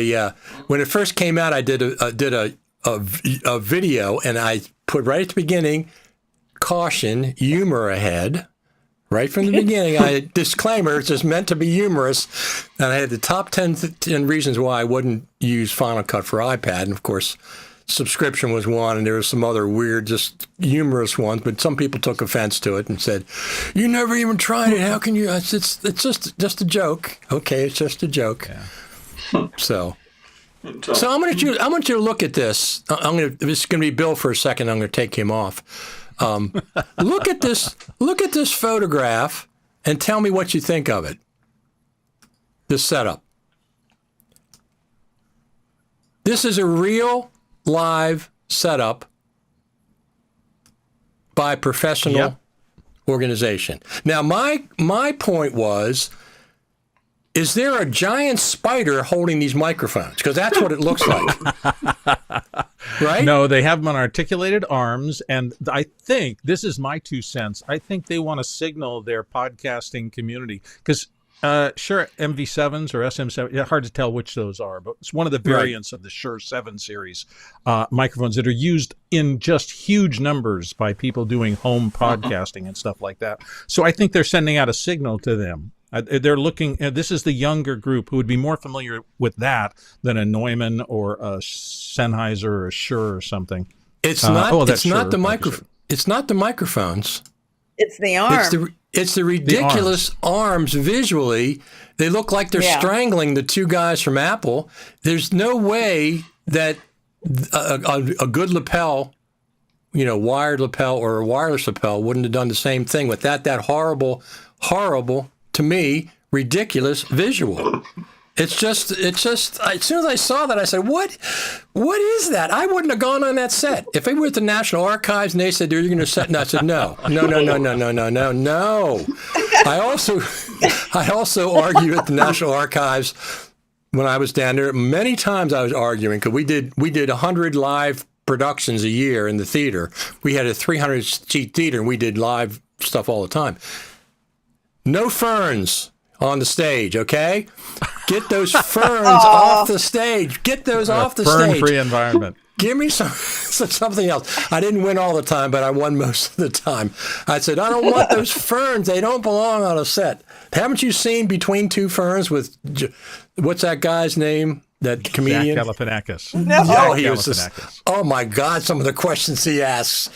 when it first came out, I did a video, and I put right at the beginning, caution, humor ahead. Right from the beginning, disclaimer, it's just meant to be humorous. And I had the top 10 reasons why I wouldn't use Final Cut for iPad. And of course, subscription was one, and there was some other weird, just humorous ones. But some people took offense to it and said, "You never even tried it. How can you?" It's just a joke. Okay, it's just a joke. Yeah. So I want you to look at this. This is going to be Bill for a second. I'm going to take him off. Look at this photograph and tell me what you think of it. This setup. This is a real live setup by a professional organization. Now, my point was, is there a giant spider holding these microphones? Because that's what it looks like. Right? No, they have them on articulated arms, and I think, this is my 2 cents, I think they want to signal their podcasting community, because sure, MV7s or SM7, hard to tell which those are, but it's one of the variants of the Shure 7 series microphones that are used in just huge numbers by people doing home podcasting and stuff like that. So I think they're sending out a signal to them. They're looking, this is the younger group who would be more familiar with that than a Neumann or a Sennheiser or a Shure or something. It's not. It's not the microphone. It's not the microphones. It's the arm. It's the ridiculous arms visually. They look like they're strangling the two guys from Apple. There's no way that a good lapel, wired lapel or a wireless lapel wouldn't have done the same thing with that horrible, to me, ridiculous visual. It's just, as soon as I saw that, I said, what is that? I wouldn't have gone on that set. If they were at the National Archives and they said, they're going to set, and I said, no. I also argued at the National Archives when I was down there. Many times I was arguing, because we did 100 live productions a year in the theater. We had a 300-seat theater, and we did live stuff all the time. No ferns on the stage, okay? Get those ferns off the stage. Get those off the stage. Fern-free environment. Give me something else. I didn't win all the time, but I won most of the time. I said, I don't want those ferns. They don't belong on a set. Haven't you seen Between Two Ferns with, what's that guy's name? That comedian? Zach Galifianakis. No. Oh, he was just, oh my God, some of the questions he asks.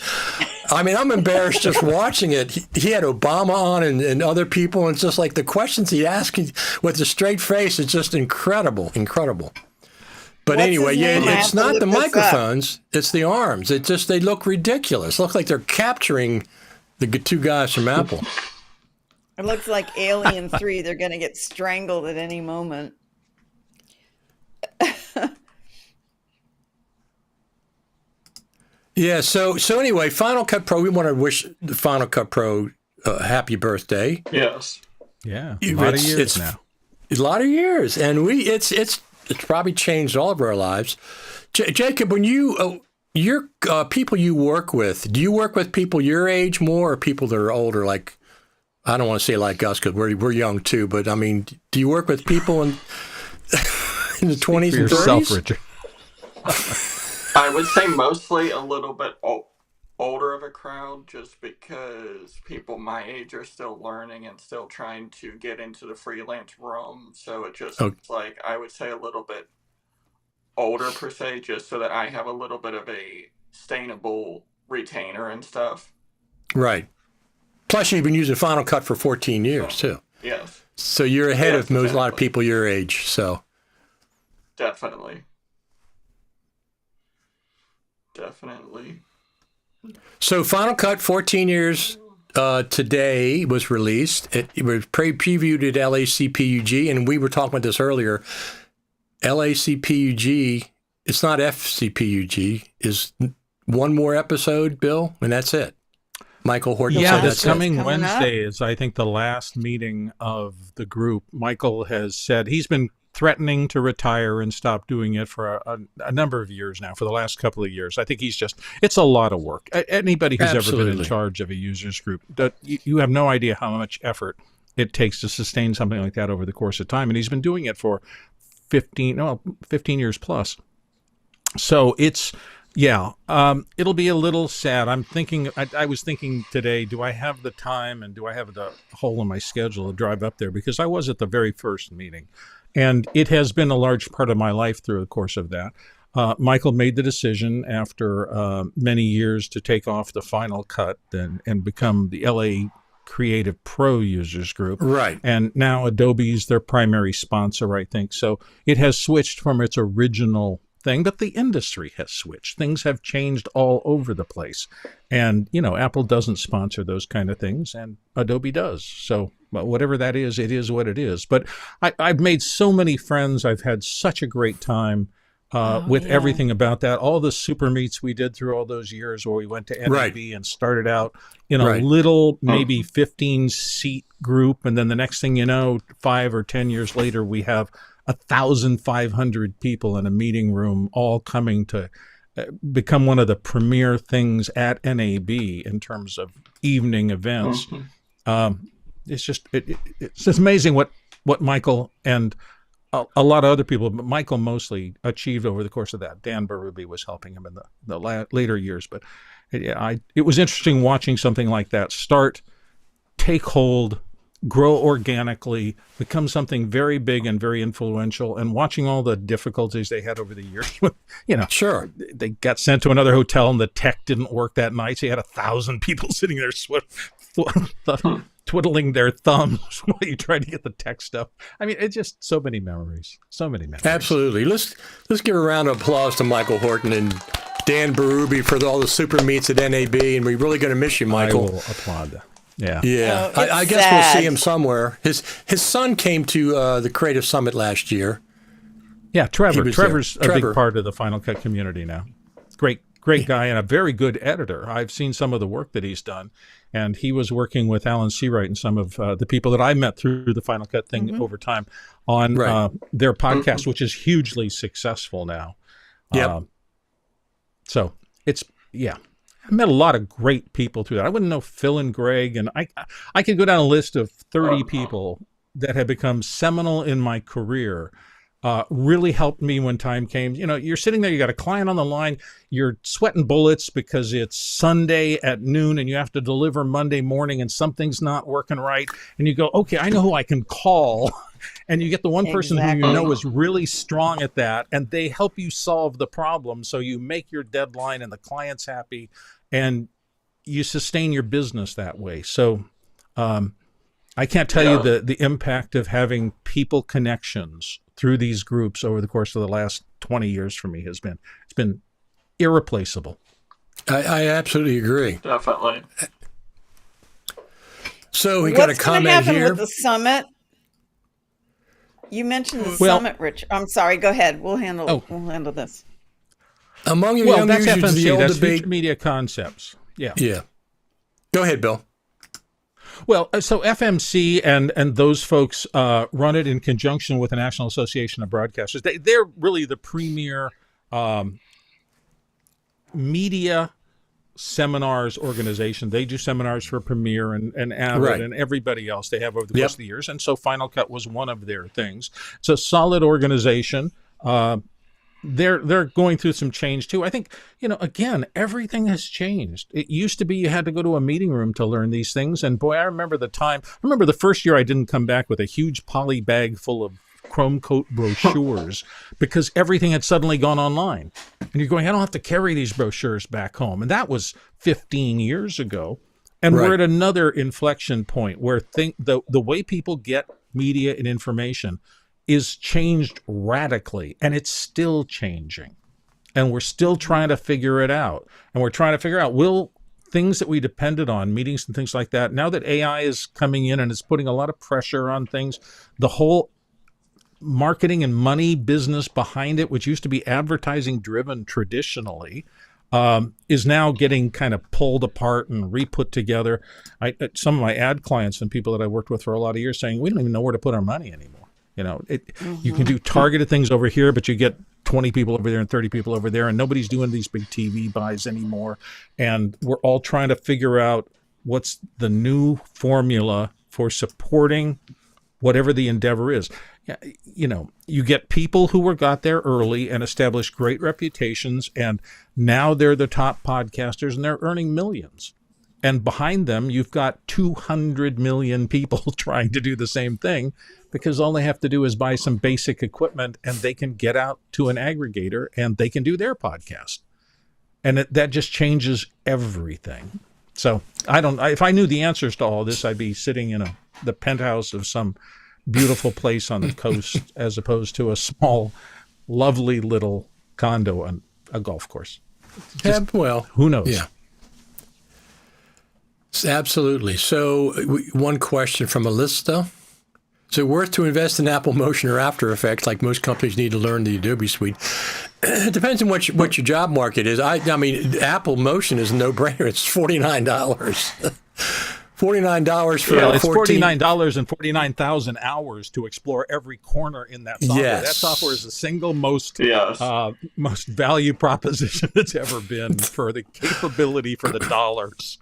I mean, I'm embarrassed just watching it. He had Obama on and other people, and it's just like the questions he asked with a straight face, it's just incredible. But anyway, it's not the microphones, it's the arms. It just, they look ridiculous. Look like they're capturing the two guys from Apple. It looks like Alien 3. They're going to get strangled at any moment. Yeah, so anyway, Final Cut Pro, we want to wish the Final Cut Pro a happy birthday. Yes. Yeah, a lot of years now. A lot of years, and it's probably changed all of our lives. Jacob, when your people you work with, do you work with people your age more or people that are older? Like, I don't want to say like us because we're young too, but I mean, do you work with people in the 20s and 30s? Richard. I would say mostly a little bit older of a crowd, just because people my age are still learning and still trying to get into the freelance realm. So it just like, I would say a little bit older per se, just so that I have a little bit of a sustainable retainer and stuff. Right. Plus, you've been using Final Cut for 14 years too. Yes. So you're ahead of a lot of people your age. So definitely. So Final Cut 14 years today was released. It was previewed at LACPUG, and we were talking about this earlier. LACPUG, it's not FCPUG, is one more episode, Bill, and that's it. Michael Horton said this coming up. Wednesday is, I think, the last meeting of the group. Michael has said he's been threatening to retire and stop doing it for a number of years now, for the last couple of years. I think it's a lot of work. Anybody who's ever been in charge of a users group, you have no idea how much effort it takes to sustain something like that over the course of time. And he's been doing it for 15 years plus. So it'll be a little sad. I'm thinking, I was thinking today, do I have the time and do I have the hole in my schedule to drive up there? Because I was at the very first meeting. And it has been a large part of my life through the course of that. Michael made the decision after many years to take off the Final Cut and become the LA Creative Pro Users Group. Right. And now Adobe's their primary sponsor, I think. So it has switched from its original thing, but the industry has switched. Things have changed all over the place. And, Apple doesn't sponsor those kind of things, and Adobe does. So whatever that is, it is what it is. But I've made so many friends. I've had such a great time with everything about that. All the super meets we did through all those years where we went to NAB and started out in a little, maybe 15-seat group. And then the next thing you know, 5 or 10 years later, we have 1,500 people in a meeting room all coming to become one of the premier things at NAB in terms of evening events. It's just it's just amazing what Michael and a lot of other people, but Michael mostly, achieved over the course of that. Dan Berube was helping him in the later years. But it was interesting watching something like that start, take hold, grow organically, become something very big and very influential, and watching all the difficulties they had over the years. Sure. They got sent to another hotel and the tech didn't work that night. So you had 1,000 people sitting there twiddling their thumbs while you tried to get the tech stuff. I mean, it's just so many memories. Absolutely. Let's give a round of applause to Michael Horton and Dan Berube for all the super meets at NAB, and we're really going to miss you, Michael. I will applaud. Yeah. Yeah. I guess we'll see him somewhere. His son came to the Creative Summit last year. Yeah, Trevor's a big part of the Final Cut community now. Great guy and a very good editor. I've seen some of the work that he's done, and he was working with Alan Seawright and some of the people that I met through the Final Cut thing over time on their podcast, which is hugely successful now. So it's, I met a lot of great people through that. I wouldn't know Phil and Greg, and I could go down a list of 30 people that have become seminal in my career. Really helped me when time came. You're sitting there, you got a client on the line, you're sweating bullets because it's Sunday at noon and you have to deliver Monday morning and something's not working right. And you go, okay, I know who I can call. And you get the one person who you know is really strong at that, and they help you solve the problem. So you make your deadline and the client's happy and you sustain your business that way. So I can't tell you the impact of having people connections through these groups over the course of the last 20 years for me it's been irreplaceable. I absolutely agree. Definitely. So we got a comment here. With the summit? You mentioned the summit, Rich. I'm sorry. Go ahead. We'll handle this. Among your young that's users, FMC, the old that's debate. Future Media Concepts. Yeah. Go ahead, Bill. Well, so FMC and those folks run it in conjunction with the National Association of Broadcasters. They're really the premier media seminars organization. They do seminars for Premiere and Avid and everybody else they have over the course of the years. And so Final Cut was one of their things. It's a solid organization. They're going through some change too. I think, again, everything has changed. It used to be you had to go to a meeting room to learn these things. And boy, I remember the first year I didn't come back with a huge poly bag full of chrome coat brochures because everything had suddenly gone online. And you're going, I don't have to carry these brochures back home. And that was 15 years ago. And we're at another inflection point where the way people get media and information is changed radically, and it's still changing. And we're still trying to figure it out. And we're trying to figure out, will things that we depended on, meetings and things like that, now that AI is coming in and it's putting a lot of pressure on things, the whole marketing and money business behind it, which used to be advertising driven traditionally, is now getting kind of pulled apart and re-put together. Some of my ad clients and people that I worked with for a lot of years saying, we don't even know where to put our money anymore. You can do targeted things over here, but you get 20 people over there and 30 people over there, and nobody's doing these big TV buys anymore. And we're all trying to figure out what's the new formula for supporting whatever the endeavor is. You get people who got there early and established great reputations, and now they're the top podcasters and they're earning millions. And behind them, you've got 200 million people trying to do the same thing, because all they have to do is buy some basic equipment and they can get out to an aggregator and they can do their podcast. And that just changes everything. So if I knew the answers to all this, I'd be sitting in the penthouse of some beautiful place on the coast as opposed to a small, lovely little condo on a golf course. Just, who knows? Yeah. Absolutely. So one question from Alyssa. Is it worth to invest in Apple Motion or After Effects like most companies need to learn the Adobe suite? It depends on what your job market is. I mean, Apple Motion is a no-brainer. It's $49. $49 for it's $49 and 49,000 hours to explore every corner in that software. Yes. That software is the single most value proposition that's ever been for the capability for the dollars.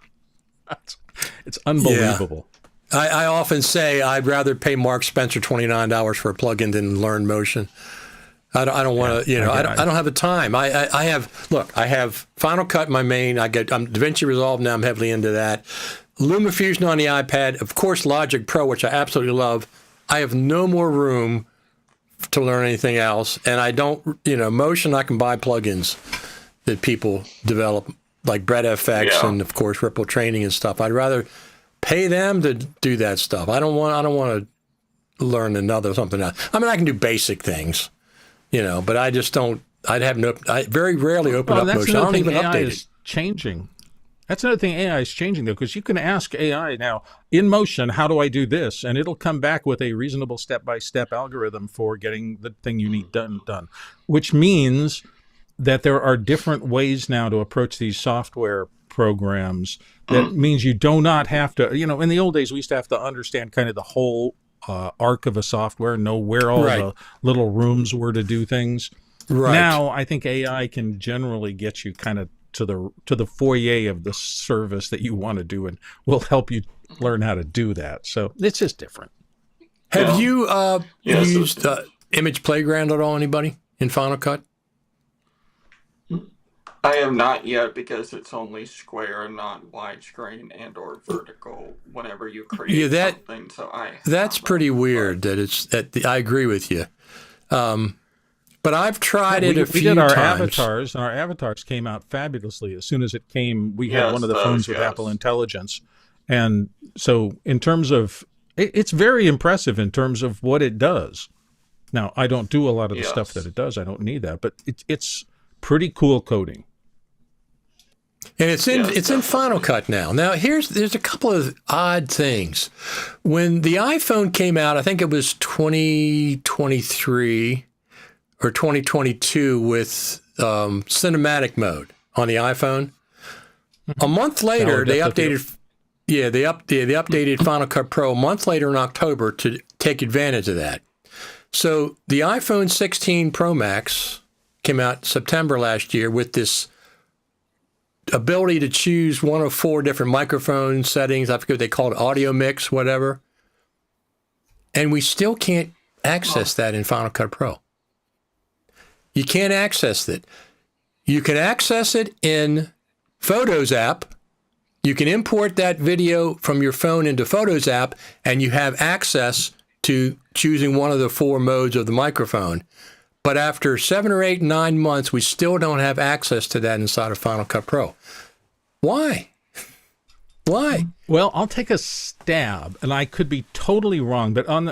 It's unbelievable. Yeah. I often say I'd rather pay Mark Spencer $29 for a plugin than learn Motion. I don't want to, I don't have the time. I have Final Cut in my main. I'm DaVinci Resolve now. I'm heavily into that. LumaFusion on the iPad, of course, Logic Pro, which I absolutely love. I have no more room to learn anything else, and I don't, Motion. I can buy plugins that people develop, like FX and of course Ripple Training and stuff. I'd rather pay them to do that stuff. I don't want to learn something else. I mean, I can do basic things, but I just don't. I very rarely open up Motion. I don't even update it. Changing. That's another thing AI is changing, though, because you can ask AI now, in Motion, how do I do this? And it'll come back with a reasonable step-by-step algorithm for getting the thing you need done, which means that there are different ways now to approach these software programs. That means you do not have to, in the old days, we used to have to understand kind of the whole arc of a software, know where all the little rooms were to do things. Right. Now, I think AI can generally get you kind of to the foyer of the service that you want to do, and will help you learn how to do that. So it's just different. Have you used Image Playground at all, anybody, in Final Cut? I have not yet, because it's only square, not widescreen and or vertical whenever you create something. So that's pretty weird I agree with you. But I've tried it a few times. We did our avatars, and our avatars came out fabulously. As soon as it came, we had one of the phones with Apple Intelligence. And so in terms of, it's very impressive in terms of what it does. Now, I don't do a lot of the stuff that it does. I don't need that. But it's pretty cool coding. And it's in Final Cut now. Now, there's a couple of odd things. When the iPhone came out, I think it was 2023 or 2022 with cinematic mode on the iPhone. A month later, they updated. Yeah, they updated Final Cut Pro a month later in October to take advantage of that. So the iPhone 16 Pro Max came out September last year with this ability to choose one of 4 different microphone settings. I forget what they called it, audio mix, whatever. And we still can't access that in Final Cut Pro. You can't access it. You can access it in Photos app. You can import that video from your phone into Photos app, and you have access to choosing one of the 4 modes of the microphone. But after 7 or 8, 9 months, we still don't have access to that inside of Final Cut Pro. Why? Why? Well, I'll take a stab, and I could be totally wrong, but on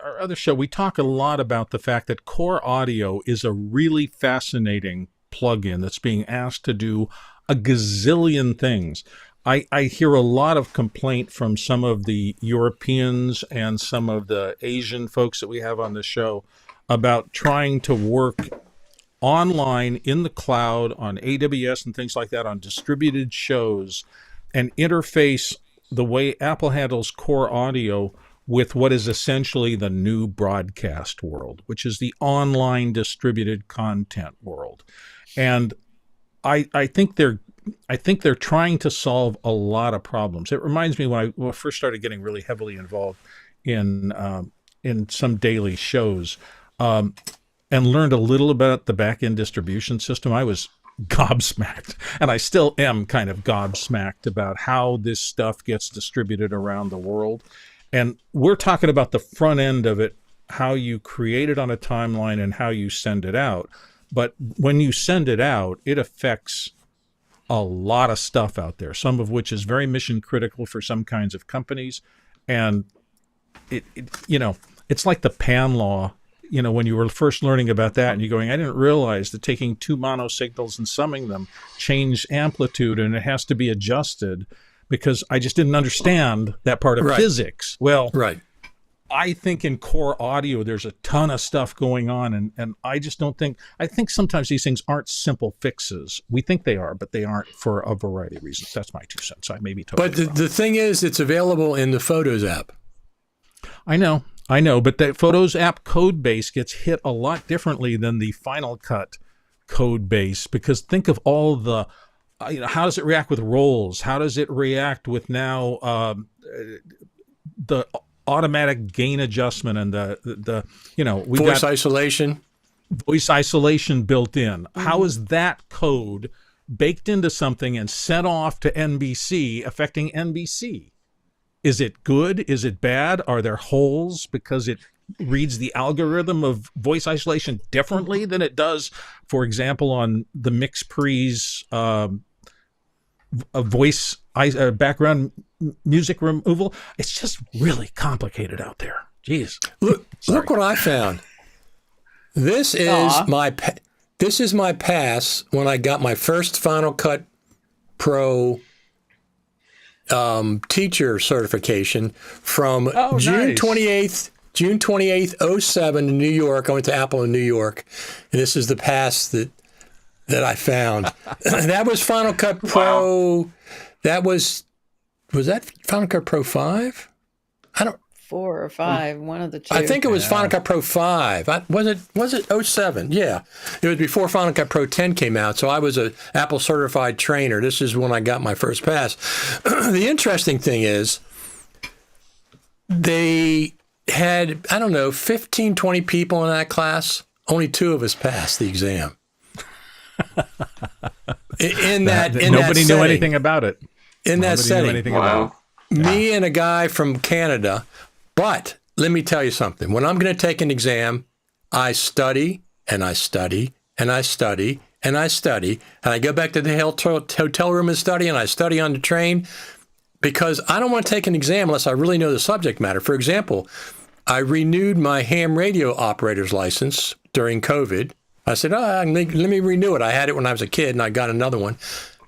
our other show, we talk a lot about the fact that Core Audio is a really fascinating plugin that's being asked to do a gazillion things. I hear a lot of complaint from some of the Europeans and some of the Asian folks that we have on the show about trying to work online in the cloud on AWS and things like that on distributed shows and interface the way Apple handles Core Audio with what is essentially the new broadcast world, which is the online distributed content world. And I think they're trying to solve a lot of problems. It reminds me when I first started getting really heavily involved in some daily shows, and learned a little about the back-end distribution system. I was gobsmacked, and I still am kind of gobsmacked about how this stuff gets distributed around the world. And we're talking about the front end of it, how you create it on a timeline and how you send it out. But when you send it out, it affects a lot of stuff out there, some of which is very mission critical for some kinds of companies. And it's like the pan law, when you were first learning about that and you're going, I didn't realize that taking two mono signals and summing them change amplitude, and it has to be adjusted because I just didn't understand that part of physics. Well, I think in core audio, there's a ton of stuff going on, and I just don't think, I think sometimes these things aren't simple fixes. We think they are, but they aren't for a variety of reasons. That's my 2 cents. I may be totally wrong. But the thing is, it's available in the Photos app. I know, but the Photos app code base gets hit a lot differently than the Final Cut code base, because think of all the, how does it react with rolls? How does it react with now the automatic gain adjustment and the we voice got voice isolation built in. How is that code baked into something and sent off to NBC affecting NBC? Is it good? Is it bad? Are there holes because it reads the algorithm of voice isolation differently than it does, for example, on the MixPre's voice background music removal? It's just really complicated out there. Jeez. Look what I found. This is my pass when I got my first Final Cut Pro teacher certification from June 28th, 07 in New York. I went to Apple in New York, and this is the pass that I found. That was Final Cut Pro. Wow. That was that Final Cut Pro 5? 4 or 5, one of the two. I think it was Final Cut Pro 5. Was it 07? Yeah. It was before Final Cut Pro 10 came out, so I was a Apple certified trainer. This is when I got my first pass. The interesting thing is they had, 15, 20 people in that class. Only 2 of us passed the exam. Nobody knew anything about it. That setting. Me and a guy from Canada. But let me tell you something. When I'm going to take an exam, I study and I study and I study and I study. And I go back to the hotel room and study, and I study on the train, because I don't want to take an exam unless I really know the subject matter. For example, I renewed my ham radio operator's license during COVID. I said, let me renew it. I had it when I was a kid, and I got another one.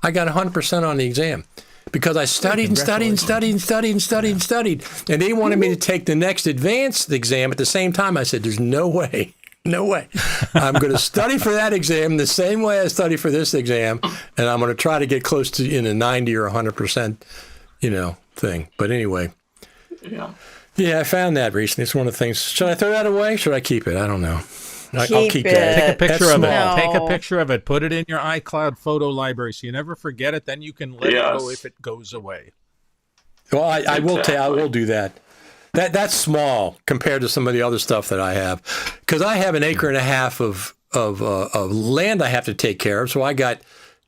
I got 100% on the exam because I studied and studied and studied and studied and studied and studied. And they wanted me to take the next advanced exam at the same time. I said, there's no way. No way. I'm going to study for that exam the same way I study for this exam, and I'm going to try to get close to a 90 or 100%, thing. But anyway. Yeah, I found that recently. It's one of the things. Should I throw that away? Should I keep it? I don't know. I'll keep that. Take a picture of it. No. Take a picture of it. Put it in your iCloud photo library so you never forget it. Then you can let it go if it goes away. Well, I will do that. That's small compared to some of the other stuff that I have, because I have an acre and a half of land I have to take care of. So I got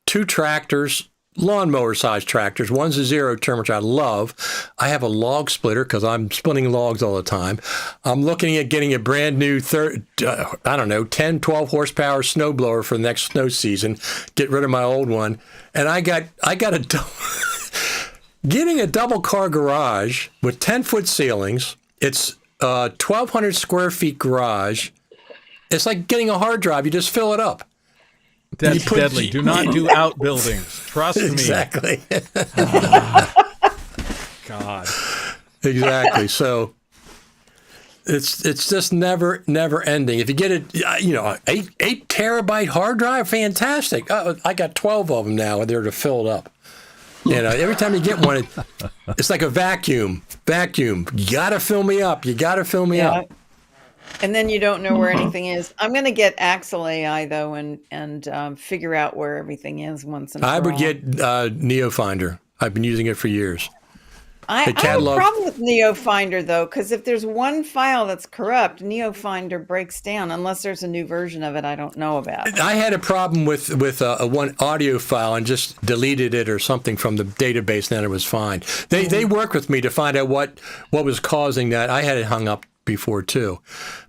2 tractors, lawnmower-sized tractors. One's a zero-turn, which I love. I have a log splitter because I'm splitting logs all the time. I'm looking at getting a brand new 10, 12 horsepower snowblower for the next snow season. Get rid of my old one, and I got getting a double car garage with 10-foot ceilings. It's 1,200 square feet garage. It's like getting a hard drive. You just fill it up. That's deadly. Do not do outbuildings. Trust me. Exactly. God. Exactly. So it's just never ending. If you get it, 8 terabyte hard drive, fantastic. I got 12 of them now, and they're to fill it up. Every time you get one, it's like a vacuum. You gotta fill me up. Up. And then you don't know where anything is. I'm going to get Axle AI though, and figure out where everything is once and for all. I would get Neo Finder. I've been using it for years. I have a catalog. problem with NeoFinder though, because if there's one file that's corrupt, NeoFinder breaks down unless there's a new version of it I don't know about. I had a problem with a one audio file and just deleted it or something from the database, and then it was fine. They worked with me to find out what was causing that. I had it hung up before too,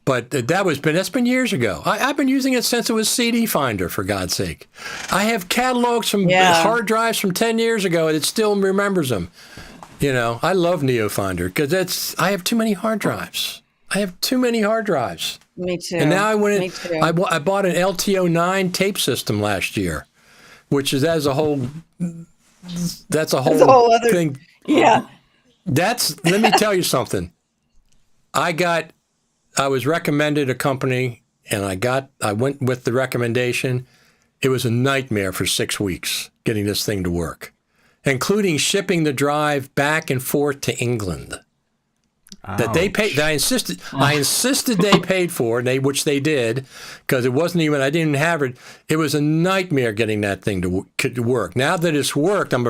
but that's been years ago. I've been using it since it was CD Finder, for God's sake. I have catalogs from hard drives from 10 years ago, and it still remembers them. You know, I love NeoFinder because I have too many hard drives. Me too. And now I I bought an LTO9 tape system last year, which is that's a whole other thing. Yeah. Let me tell you something. I was recommended a company, and I went with the recommendation. It was a nightmare for 6 weeks getting this thing to work, including shipping the drive back and forth to England. Ouch. That they paid. That I insisted they paid for, which they did, because it wasn't even. I didn't have it. It was a nightmare getting that thing to work. Now that it's worked, I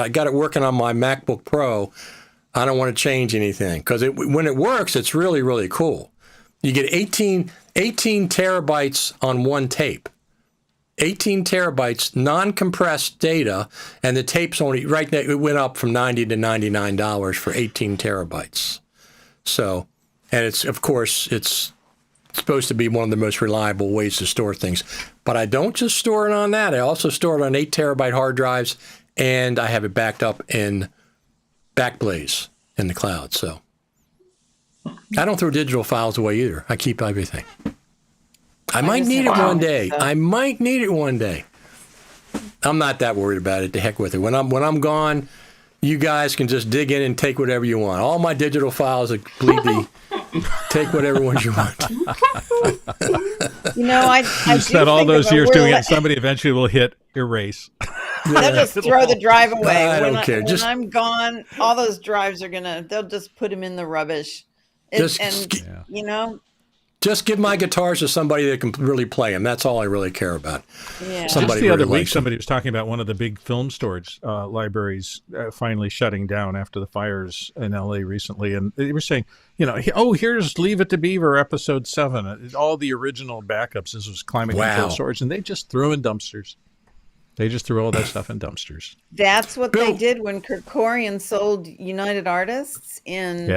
got it working on my MacBook Pro. I don't want to change anything because when it works, it's really, really cool. You get 18 terabytes on one tape. 18 terabytes, non-compressed data, and the tape's only, right now, it went up from $90 to $99 for 18 terabytes. So, and it's supposed to be one of the most reliable ways to store things. But I don't just store it on that. I also store it on 8 terabyte hard drives, and I have it backed up in Backblaze in the cloud. So I don't throw digital files away either. I keep everything. I might need it one day. I'm not that worried about it. To heck with it. When I'm gone, you guys can just dig in and take whatever you want. All my digital files are completely take whatever ones you want. You know, you spent all those years doing it. Somebody eventually will hit erase. They'll just throw the drive away. I don't care. When I'm gone, all those drives they'll just put them in the rubbish. You know. Just give my guitars to somebody that can really play them. That's all I really care about. Yeah. Just the other week, somebody was talking about one of the big film storage libraries finally shutting down after the fires in LA recently. And they were saying, here's Leave It to Beaver episode 7. All the original backups. This was climate control storage. And they just threw in dumpsters. They just threw all that stuff in dumpsters. That's what they did when Kerkorian sold United Artists in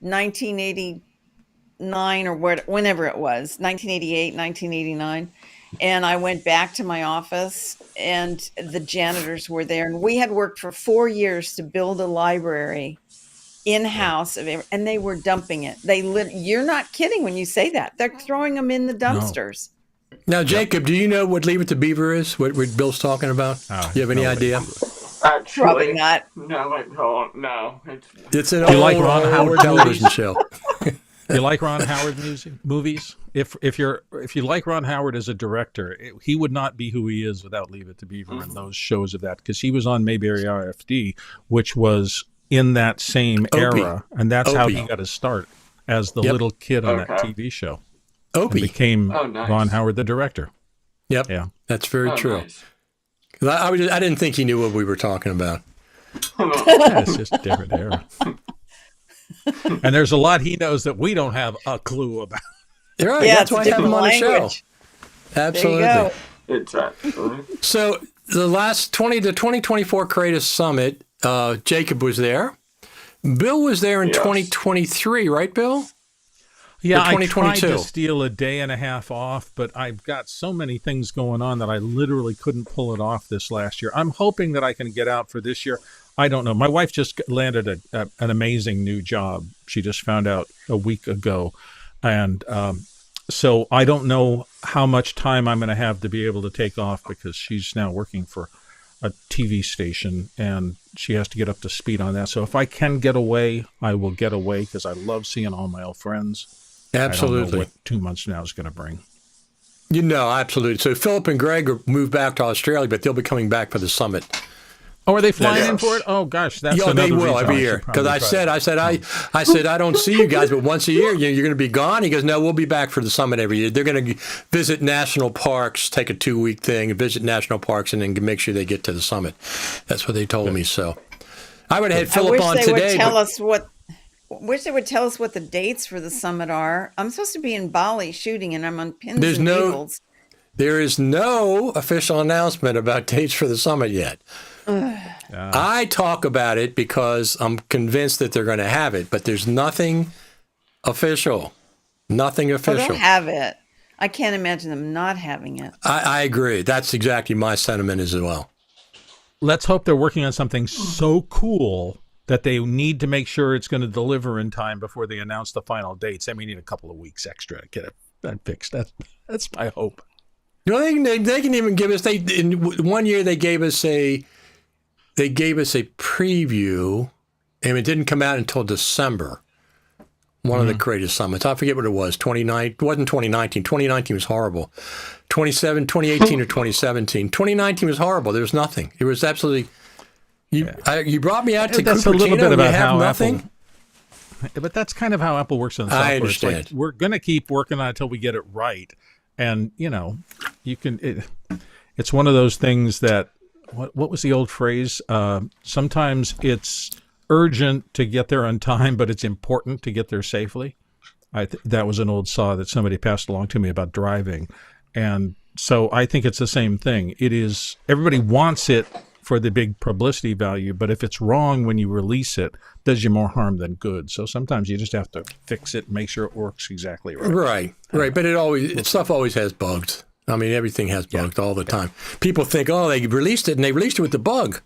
1989 or whenever it was, 1988, 1989. And I went back to my office and the janitors were there. And we had worked for 4 years to build a library in-house, and they were dumping it. You're not kidding when you say that. They're throwing them in the dumpsters. Now, Jacob, do you know what Leave It to Beaver is? What Bill's talking about? Do you have any idea? Actually, probably not. No, I don't. No. It's an old Ron Howard television show. You like Ron Howard movies? If you like Ron Howard as a director, he would not be who he is without Leave It to Beaver and those shows of that, because he was on Mayberry RFD, which was in that same era, and that's how he got his start as the little kid on that TV show. Opie became Ron Howard the director. Yep. Yeah, that's very true. Nice. I didn't think he knew what we were talking about. It's just a different era. And there's a lot he knows that we don't have a clue about. You're right. That's why I have him on the show. Absolutely. There you Exactly. So the 2024 Creative Summit, Jacob was there. Bill was there in 2023, right, Bill? Yeah, I tried to steal a day and a half off, but I've got so many things going on that I literally couldn't pull it off this last year. I'm hoping that I can get out for this year. I don't know. My wife just landed an amazing new job. She just found out a week ago. And so I don't know how much time I'm going to have to be able to take off, because she's now working for a TV station and she has to get up to speed on that. So if I can get away, I will get away, because I love seeing all my old friends. Absolutely. I don't know what 2 months from now is going to bring. Absolutely. So Philip and Greg moved back to Australia, but they'll be coming back for the summit. Oh, are they flying in for it? Oh, gosh, that's another they will reason every year. Because I said, I don't see you guys, but once a year you're going to be gone. He goes, no, we'll be back for the summit every year. They're going to visit national parks, take a 2-week thing, visit national parks, and then make sure they get to the summit. That's what they told me. So, I would have had I Philip wish on they today. would tell but us what. Wish they would tell us what the dates for the summit are. I'm supposed to be in Bali shooting, and I'm on pins There's and no, needles. there is no official announcement about dates for the summit yet. I talk about it because I'm convinced that they're going to have it, but there's nothing official. Nothing Oh, official. they'll have it. I can't imagine them not having it. I agree. That's exactly my sentiment as well. Let's hope they're working on something so cool that they need to make sure it's going to deliver in time before they announce the final dates. And we need a couple of weeks extra to get that fixed. That's my hope. The only thing they can even give us, in 1 year they gave us a preview, and it didn't come out until December. One of the greatest summits. I forget what it was. 29. It wasn't 2019. 2019 was horrible. 2018 or 2017. 2019 was horrible. There was nothing. It was absolutely. You brought me out to That's Cupertino a little bit and about you have how nothing. Apple, but that's kind of how Apple works on the software. I understand. It's like, we're going to keep working on it until we get it right. And, you can, it's one of those things that, what was the old phrase? Sometimes it's urgent to get there on time, but it's important to get there safely. That was an old saw that somebody passed along to me about driving. And so I think it's the same thing. It is, everybody wants it for the big publicity value, but if it's wrong when you release it, does you more harm than good. So sometimes you just have to fix it, make sure it works exactly right. Right. But stuff always has bugs. I mean, everything has bugs all the time. People think, oh, they released it and they released it with the bug.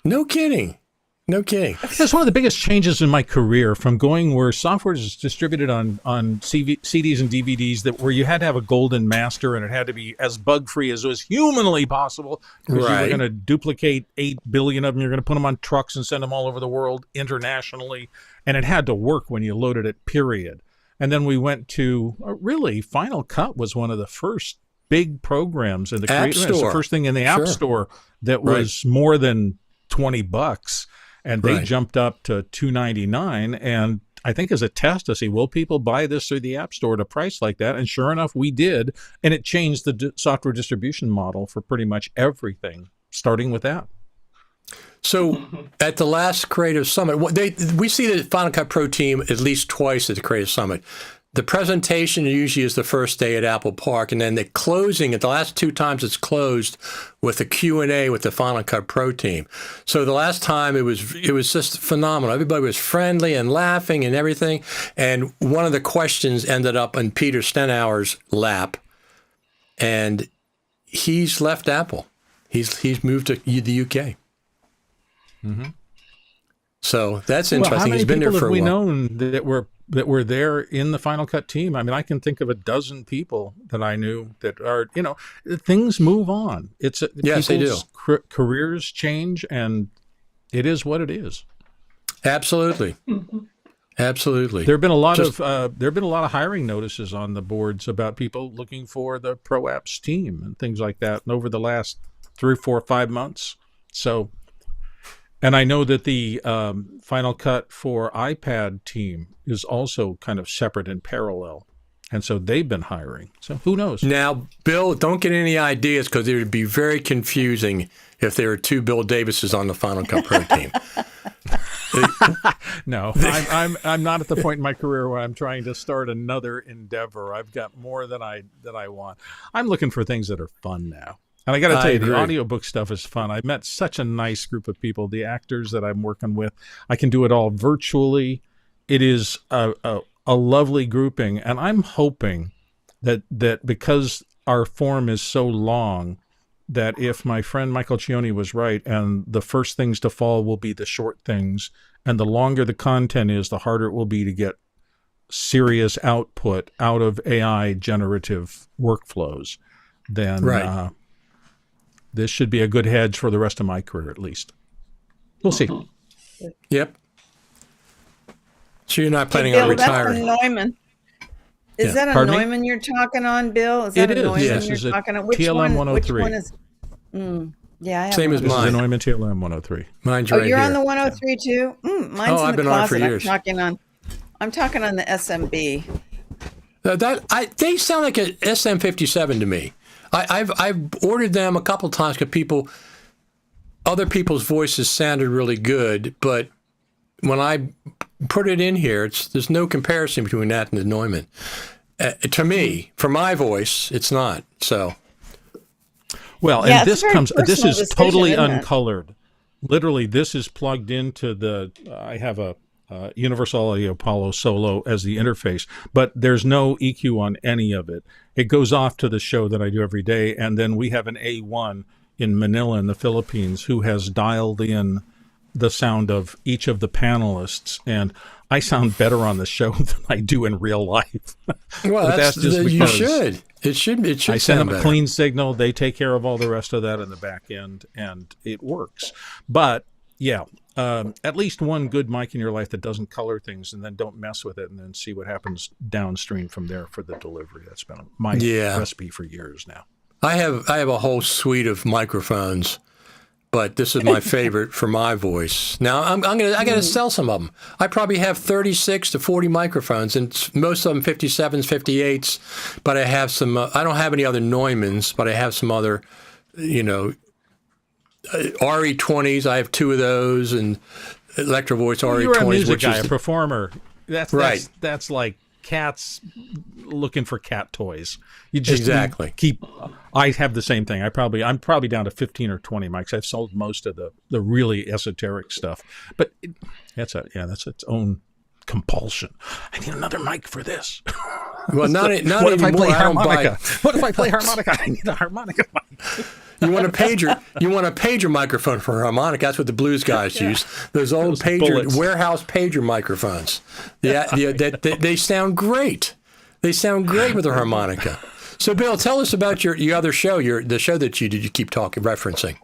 No kidding. That's one of the biggest changes in my career, from going where software is distributed on CDs and DVDs, where you had to have a golden master and it had to be as bug-free as was humanly possible, because you were going to duplicate 8 billion of them. You're going to put them on trucks and send them all over the world internationally, and it had to work when you loaded it, period. And then we went to, really, Final Cut was one of the first big programs in the App Store. It's the first thing in the App Store that was more than $20. And they jumped up to $2.99, and I think as a test to see, will people buy this through the App Store at a price like that? And sure enough, we did, and it changed the software distribution model for pretty much everything, starting with that. So at the last Creative Summit, we see the Final Cut Pro team at least twice at the Creative Summit. The presentation usually is the first day at Apple Park, and then the closing, at the last 2 times it's closed with a Q&A with the Final Cut Pro team. So the last time it was just phenomenal. Everybody was friendly and laughing and everything. And one of the questions ended up in Peter Stenauer's lap, and he's left Apple. He's moved to the UK. Mm-hmm. So that's interesting. He's been there for a while. How many people have we known that were there in the Final Cut team? I mean, I can think of a dozen people that I knew that are, things move on. Yes, they do. Careers change, and it is what it is. Absolutely. Absolutely. There have been a lot of hiring notices on the boards about people looking for the Pro Apps team and things like that, and over the last 3, 4, 5 months. So. And I know that the Final Cut for iPad team is also kind of separate in parallel. And so they've been hiring. So who knows? Now, Bill, don't get any ideas, because it would be very confusing if there were 2 Bill Davises on the Final Cut Pro team. No, I'm not at the point in my career where I'm trying to start another endeavor. I've got more than I want. I'm looking for things that are fun now. And I got to tell you, the audiobook stuff is fun. I met such a nice group of people, the actors that I'm working with. I can do it all virtually. It is a lovely grouping. And I'm hoping that because our form is so long, that if my friend Michael Cioni was right, and the first things to fall will be the short things, and the longer the content is, the harder it will be to get serious output out of AI generative workflows, then this should be a good hedge for the rest of my career, at least. We'll see. Yep. So you're not planning on retiring? That's a Neumann. Is that a Neumann you're talking on, Bill? Is that a Neumann you're talking on? Which TLM 103. Which one is? Yeah, I have same as mine. This is a Neumann TLM 103. Mine's right here. You're on the 103 too? Mine's in I've the been on it for closet. years. I'm talking on the SMB. They sound like an SM57 to me. I've ordered them a couple times because people other people's voices sounded really good, but when I put it in here, there's no comparison between that and the Neumann. To me, for my voice, it's not. So, well, Yeah, and it's a very this personal is decision, totally isn't it? uncolored. Literally, this is plugged into the. I have a Universal Audio Apollo Solo as the interface, but there's no EQ on any of it. It goes off to the show that I do every day, and then we have an A1 in Manila in the Philippines who has dialed in the sound of each of the panelists, and I sound better on the show than I do in real life. well, But that's just you because should. It should. It should I send sound them a better. clean signal. They take care of all the rest of that in the back end, and it works. But yeah, at least one good mic in your life that doesn't color things, and then don't mess with it, and then see what happens downstream from there for the delivery. That's been my recipe for years now. I have a whole suite of microphones, but this is my favorite for my voice. Now I gotta sell some of them. I probably have 36 to 40 microphones, and most of them 57s, 58s. But I have some. I don't have any other Neumanns, but I have some other, RE20s. I have 2 of those, and Electro Voice RE20s. You're a music which guy, is a performer. That's Right. That's like cats looking for cat toys. You just Exactly. I have the same thing. I'm probably down to 15 or 20 mics. I've sold most of the really esoteric stuff, but that's its own compulsion. I need another mic for this. Well, not What if I anymore. play I don't harmonica? buy. What if I play harmonica? I need a harmonica mic. You want a pager microphone for a harmonica. That's what the blues guys use. Those old bullets. warehouse pager microphones. They sound great. They sound great with a harmonica. So, Bill, tell us about your other show, the show that you keep referencing.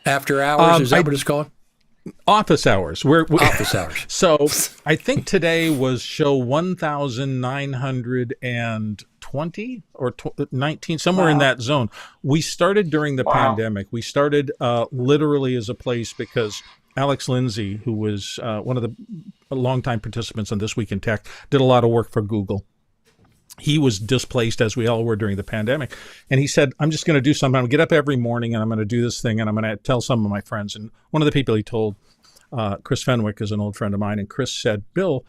After Hours, is that what it's called? Office hours. Office Hours. So I think today was show 1920 or 19, somewhere in that zone. We started during the pandemic. We started literally as a place because Alex Lindsay, who was one of the longtime participants on This Week in Tech, did a lot of work for Google. He was displaced, as we all were during the pandemic. And he said, I'm just going to do something. I'm going to get up every morning and I'm going to do this thing and I'm going to tell some of my friends. And one of the people he told, Chris Fenwick, is an old friend of mine. And Chris said, Bill,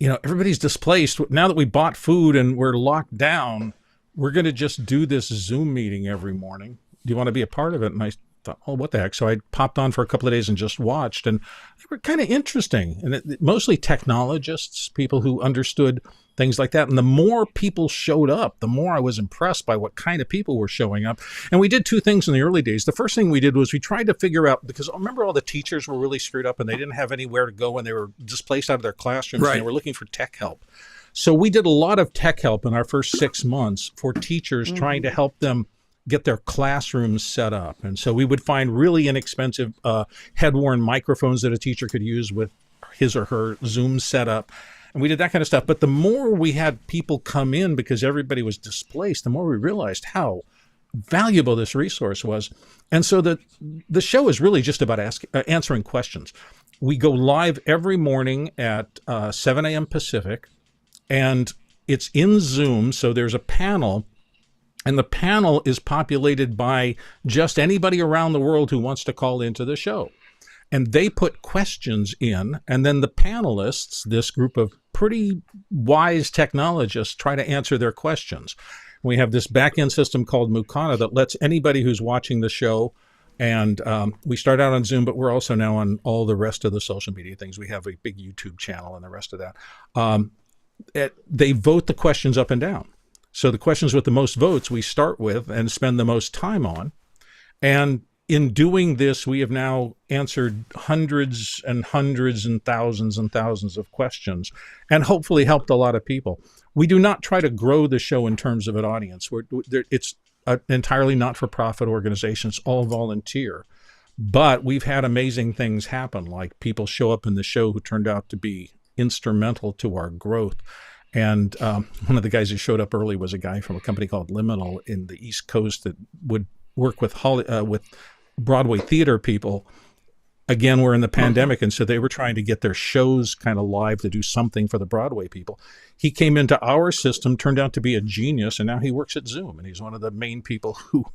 everybody's displaced. Now that we bought food and we're locked down, we're going to just do this Zoom meeting every morning. Do you want to be a part of it? And I thought, oh, what the heck? So I popped on for a couple of days and just watched. And they were kind of interesting. And mostly technologists, people who understood things like that. And the more people showed up, the more I was impressed by what kind of people were showing up. And we did 2 things in the early days. The first thing we did was we tried to figure out, because remember all the teachers were really screwed up and they didn't have anywhere to go and they were displaced out of their classrooms and they were looking for tech help. So we did a lot of tech help in our first 6 months for teachers trying to help them get their classrooms set up. And so we would find really inexpensive head-worn microphones that a teacher could use with his or her Zoom setup. And we did that kind of stuff. But the more we had people come in because everybody was displaced, the more we realized how valuable this resource was. And so the show is really just about answering questions. We go live every morning at 7 a.m. Pacific, and it's in Zoom. So there's a panel, and the panel is populated by just anybody around the world who wants to call into the show. And they put questions in, and then the panelists, this group of pretty wise technologists, try to answer their questions. We have this back-end system called Mukana that lets anybody who's watching the show, and we start out on Zoom, but we're also now on all the rest of the social media things. We have a big YouTube channel and the rest of that. They vote the questions up and down. So the questions with the most votes we start with and spend the most time on. And in doing this, we have now answered hundreds and hundreds and thousands of questions and hopefully helped a lot of people. We do not try to grow the show in terms of an audience. It's an entirely not-for-profit organization. It's all volunteer. But we've had amazing things happen, like people show up in the show who turned out to be instrumental to our growth. And one of the guys who showed up early was a guy from a company called Liminal in the East Coast that would work with Broadway theater people. Again, we're in the pandemic, and so they were trying to get their shows kind of live to do something for the Broadway people. He came into our system, turned out to be a genius, and now he works at Zoom, and he's one of the main people who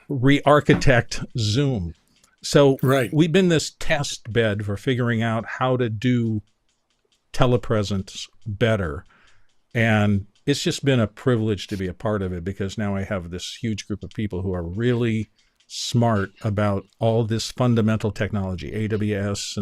re-architect Zoom. So Right. we've been this test bed for figuring out how to do telepresence better. And it's just been a privilege to be a part of it, because now I have this huge group of people who are really smart about all this fundamental technology, AWS,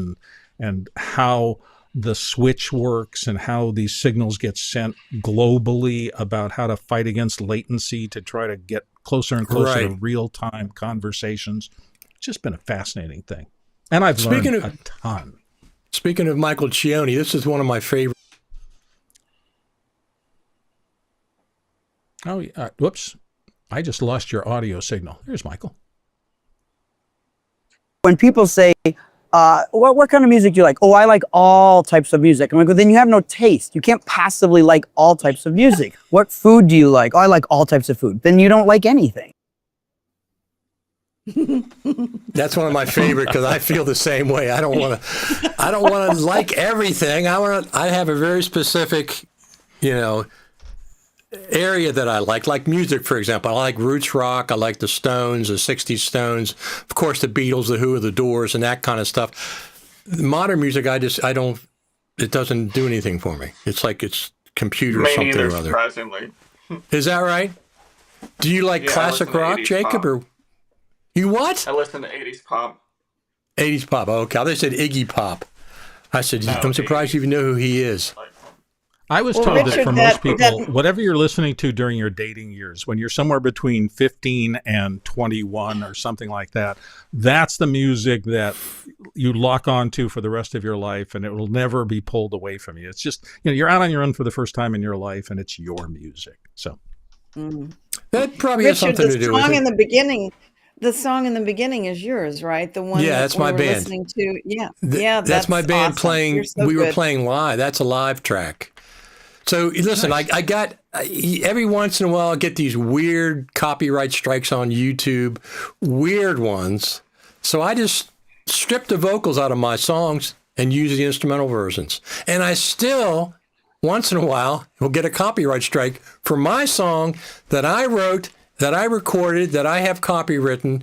and how the switch works and how these signals get sent globally, about how to fight against latency to try to get closer and closer to Right. real-time conversations. It's just been a fascinating thing. And I've Speaking learned of- a ton. Speaking of Michael Cioni, this is one of my favorite. Oh, whoops. I just lost your audio signal. There's Michael. When people say, what kind of music do you like? Oh, I like all types of music. I'm like, well, then you have no taste. You can't passively like all types of music. What food do you like? Oh, I like all types of food. Then you don't like anything. That's one of my favorite, because I feel the same way. I don't want to like everything. I have a very specific, area that I like music, for example. I like roots rock. I like the Stones, the 60s Stones, of course, the Beatles, the Who, the Doors, and that kind of stuff. Modern music, it doesn't do anything for me. It's like it's computer Me something neither, or other. surprisingly. Is that right? Do you like Yeah, I classic listen to rock, 80s Jacob, pop. or you what? I listen to 80s pop. 80s pop. Okay, they said Iggy Pop. I said, No, I'm surprised you even know who he is. Like, I was Well, told that Richard, for that- most people, whatever you're listening to during your dating years, when you're somewhere between 15 and 21 or something like that, that's the music that you lock onto for the rest of your life, and it will never be pulled away from you. It's just, you're out on your own for the first time in your life, and it's your music. So That probably has Richard, something the to do with song in it. the beginning, the song in the beginning is yours, right? The one Yeah, that that's we my were band. listening to. Yeah, Yeah, that's my band awesome. playing. You're so We were good. playing live. That's a live track. So listen, I got every once in a while I get these weird copyright strikes on YouTube, weird ones. So I just strip the vocals out of my songs and use the instrumental versions. And I still, once in a while, will get a copyright strike for my song that I wrote, that I recorded, that I have copywritten.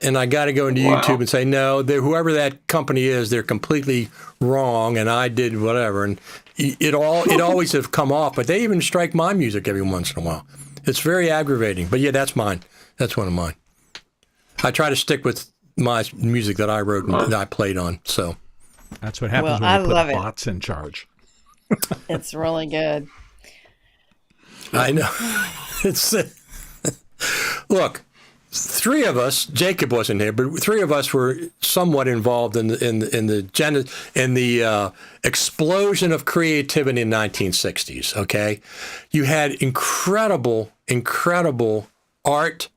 And I got to go into YouTube and say, no, whoever that company is, they're completely wrong, and I did whatever. And it always have come off, but they even strike my music every once in a while. It's very aggravating. But yeah, that's mine. That's one of mine. I try to stick with my music that I wrote and that I played on. So that's what happens Well, when I you put love it. bots in charge. It's really good. I know. It's look. Three of us, Jacob wasn't here, but three of us were somewhat involved in the explosion of creativity in the 1960s. Okay, you had incredible art,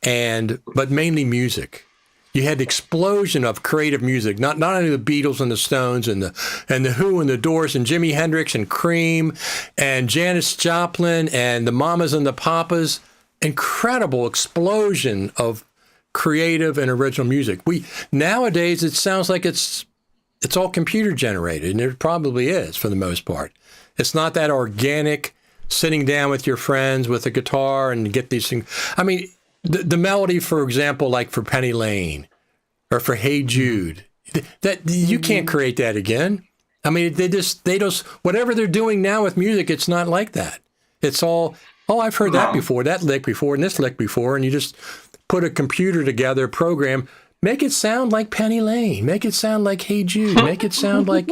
but mainly music. You had the explosion of creative music, not only the Beatles and the Stones and the Who and the Doors and Jimi Hendrix and Cream and Janis Joplin and the Mamas and the Papas. Incredible explosion of creative and original music. Nowadays it sounds like it's all computer generated, and it probably is for the most part. It's not that organic sitting down with your friends with a guitar and get these things. I mean, the melody, for example, like for Penny Lane or for Hey Jude, that you can't create that again. I mean, they just whatever they're doing now with music, it's not like that. It's all, oh, I've heard that before, that lick before, and this lick before, and you just put a computer together, program, make it sound like Penny Lane, make it sound like Hey Jude, make it sound like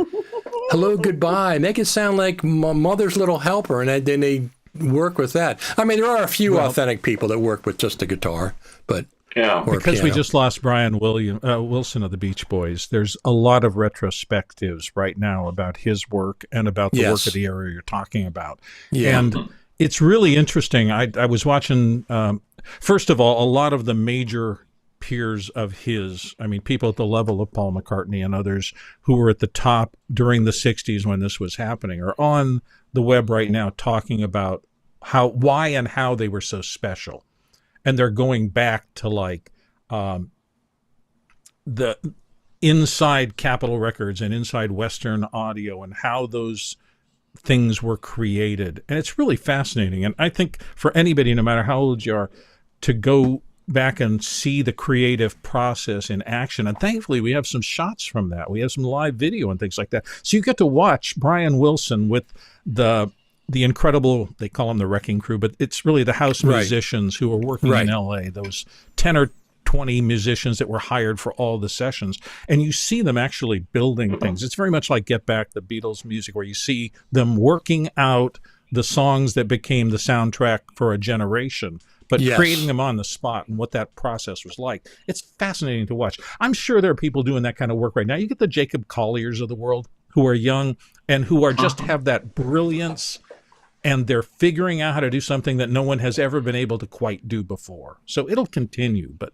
Hello Goodbye, make it sound like Mother's Little Helper, and then they work with that. I mean, there are a few authentic people that work with just a guitar, but yeah. or a Because we piano. just lost Brian Wilson of the Beach Boys, there's a lot of retrospectives right now about his work and about the work Yes. of the area you're talking about. Yeah. And it's really interesting. I was watching, first of all, a lot of the major peers of his, I mean, people at the level of Paul McCartney and others who were at the top during the 60s when this was happening are on the web right now talking about why and how they were so special. And they're going back to like the inside Capitol Records and inside Western Audio and how those things were created. And it's really fascinating. And I think for anybody, no matter how old you are, to go back and see the creative process in action. And thankfully, we have some shots from that. We have some live video and things like that. So you get to watch Brian Wilson with the incredible, they call them the Wrecking Crew, but it's really the house musicians who are working in LA, those 10 or 20 musicians that were hired for all the sessions. And you see them actually building things. It's very much like Get Back, the Beatles music, where you see them working out the songs that became the soundtrack for a generation, but creating them on the spot and what that process was like. It's fascinating to watch. I'm sure there are people doing that kind of work right now. You get the Jacob Colliers of the world who are young and who are just have that brilliance, and they're figuring out how to do something that no one has ever been able to quite do before. So it'll continue, but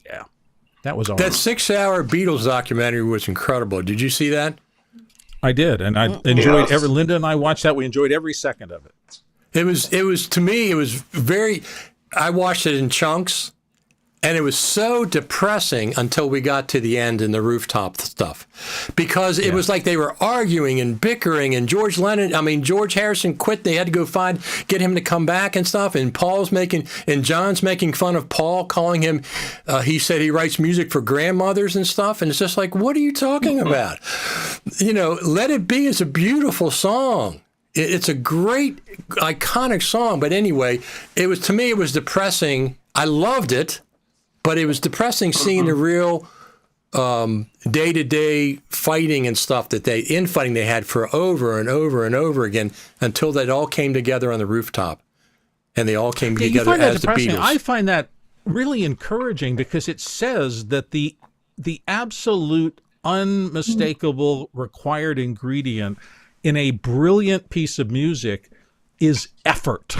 yeah, that was all. That 6-hour Beatles documentary was incredible. Did you see that? I did, and I enjoyed Linda and I watched that. We enjoyed every second of it. It was to me, it was very, I watched it in chunks, and it was so depressing until we got to the end and the rooftop stuff, because it was like they were arguing and bickering, and George Harrison quit. They had to go get him to come back and stuff. And John's making fun of Paul, calling him, he said he writes music for grandmothers and stuff. And it's just like, what are you talking about? Let It Be is a beautiful song. It's a great, iconic song. But anyway, to me, it was depressing. I loved it. But it was depressing seeing the real day-to-day fighting and stuff infighting they had for over and over and over again, until that all came together on the rooftop, and they all came together as the Beatles. I find that really encouraging, because it says that the absolute unmistakable required ingredient in a brilliant piece of music is effort.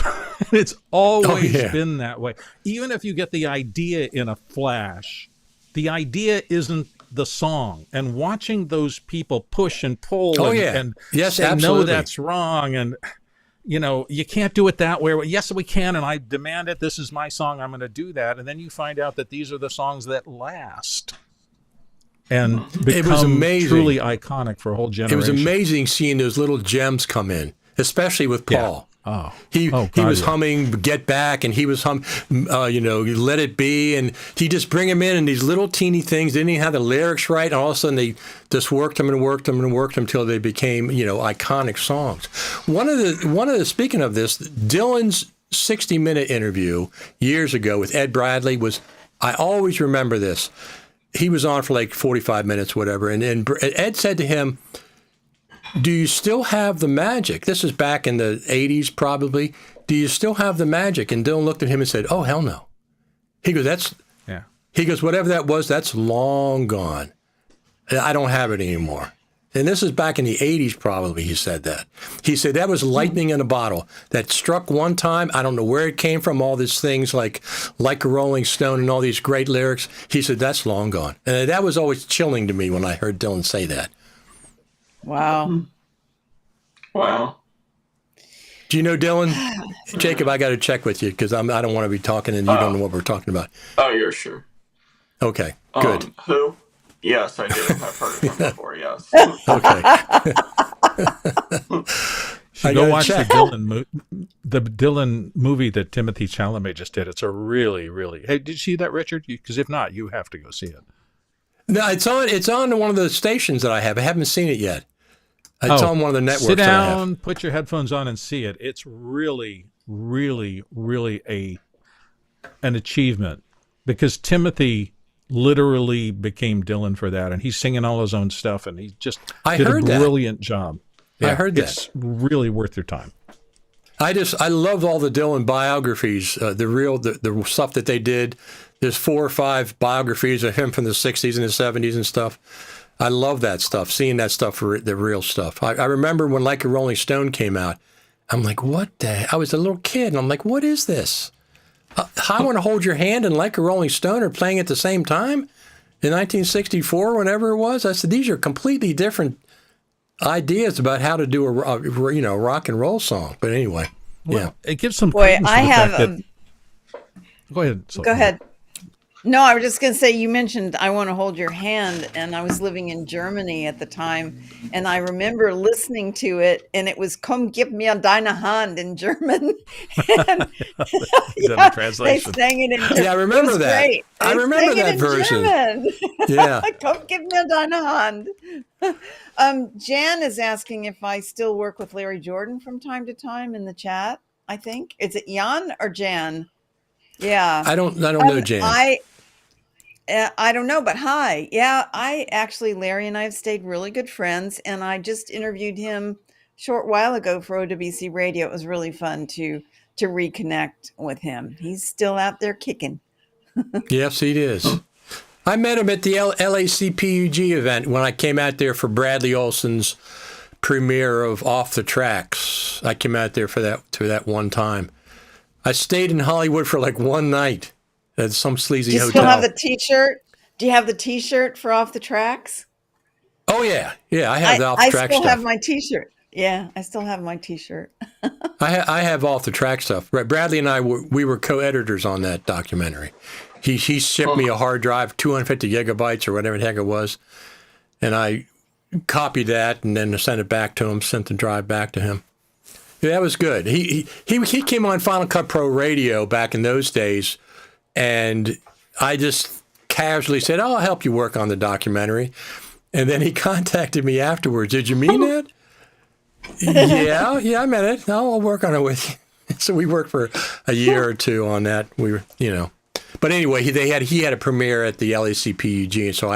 It's always been that way. Even if you get the idea in a flash, the idea isn't the song. And watching those people push and pull and say, absolutely. No, that's wrong. And, you can't do it that way. Yes, we can. And I demand it. This is my song. I'm going to do that. And then you find out that these are the songs that last and become truly iconic for a whole generation. It was amazing seeing those little gems come in, especially with Paul. Oh, he was humming Get Back, and he was Let It Be, and he just bring them in these little teeny things. They didn't even have the lyrics right, and all of a sudden they just worked them until they became iconic songs. One of the speaking of this, Dylan's 60-minute interview years ago with Ed Bradley was, I always remember this. He was on for like 45 minutes, whatever, and Ed said to him, do you still have the magic? This is back in the 80s, probably. Do you still have the magic? And Dylan looked at him and said, oh, hell no. He goes, He goes, whatever that was, that's long gone. I don't have it anymore. And this is back in the 80s, probably, he said that. He said that was lightning in a bottle that struck one time. I don't know where it came from, all these things like a Rolling Stone and all these great lyrics. He said, that's long gone. And that was always chilling to me when I heard Dylan say that. Wow. Do you know Dylan? Jacob, I got to check with you, because I don't want to be talking and you don't know what we're talking about. Oh, you're sure. Okay, good. Who? Yes, I do. I've heard of him before, yes. Okay. Go watch the Dylan movie that Timothy Chalamet just did. It's a really, really... Hey, did you see that, Richard? Because if not, you have to go see it. No, it's on one of the stations that I have. I haven't seen it yet. It's on one of the networks. Sit down, put your headphones on, and see it. It's really, really, really an achievement, because Timothy literally became Dylan for that, and he's singing all his own stuff, and he just did a brilliant job. Yeah, I heard that. It's really worth your time. I love all the Dylan biographies, the stuff that they did. There's 4 or 5 biographies of him from the 60s and the 70s and stuff. I love that stuff, seeing that stuff for the real stuff. I remember when Like a Rolling Stone came out, I'm like, I was a little kid, and I'm like, what is this? I Want to Hold Your Hand and Like a Rolling Stone are playing at the same time in 1964, whenever it was. I said, these are completely different ideas about how to do a rock and roll song. But anyway, it gives some Boy, credence to the fact that... Go ahead. Go ahead. No, I was just going to say, you mentioned I Want to Hold Your Hand, and I was living in Germany at the time, and I remember listening to it, and it was Komm, gib mir deine Hand in German. And Is that a yeah, they translation? sang it in Yeah, I German. It remember was that. great. I They remember sang it that in version. German. Yeah. Komm, gib mir deine Hand. Jan is asking if I still work with Larry Jordan from time to time in the chat, I think. Is it Jan or Jan? Yeah. I don't know, Jan. I don't know, but hi. Yeah, I actually, Larry and I have stayed really good friends, and I just interviewed him a short while ago for OWC Radio. It was really fun to reconnect with him. He's still out there kicking. Yes, he is. I met him at the LACPUG event when I came out there for Bradley Olson's premiere of Off the Tracks. I came out there for that one time. I stayed in Hollywood for like one night at some sleazy Do you hotel. still have the T-shirt? Do you have the T-shirt for Off the Tracks? Oh yeah, yeah. I have the Off the I Track still have stuff. my T-shirt. Yeah, I still have my T-shirt. I have Off the Track stuff. Bradley and I were co-editors on that documentary. He shipped me a hard drive, 250 gigabytes or whatever the heck it was, and I copied that and then sent it back to him. Sent the drive back to him. Yeah, that was good. He came on Final Cut Pro Radio back in those days, and I just casually said, "Oh, I'll help you work on the documentary." And then he contacted me afterwards. Did you mean that? Yeah, I meant it. I'll work on it with you. So we worked for a year or two on that. We were, But anyway, he had a premiere at the LACPUG, and so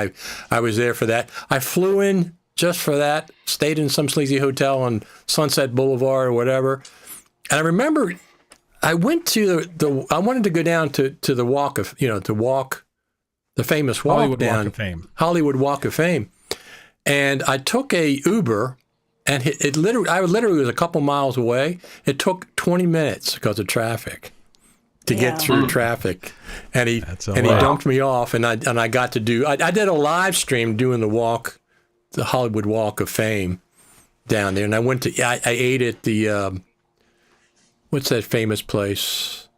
I was there for that. I flew in just for that, stayed in some sleazy hotel on Sunset Boulevard or whatever. And I remember I went to I wanted to go down to the walk of, to walk the famous walk Hollywood down Walk of Fame. Hollywood Walk of Fame. And I took a Uber, and I literally was a couple miles away. It took 20 minutes because of traffic to get through traffic. And he dumped me off, and I got to do. I did a live stream doing the Hollywood Walk of Fame down there, and I went to. I ate at the what's that famous place?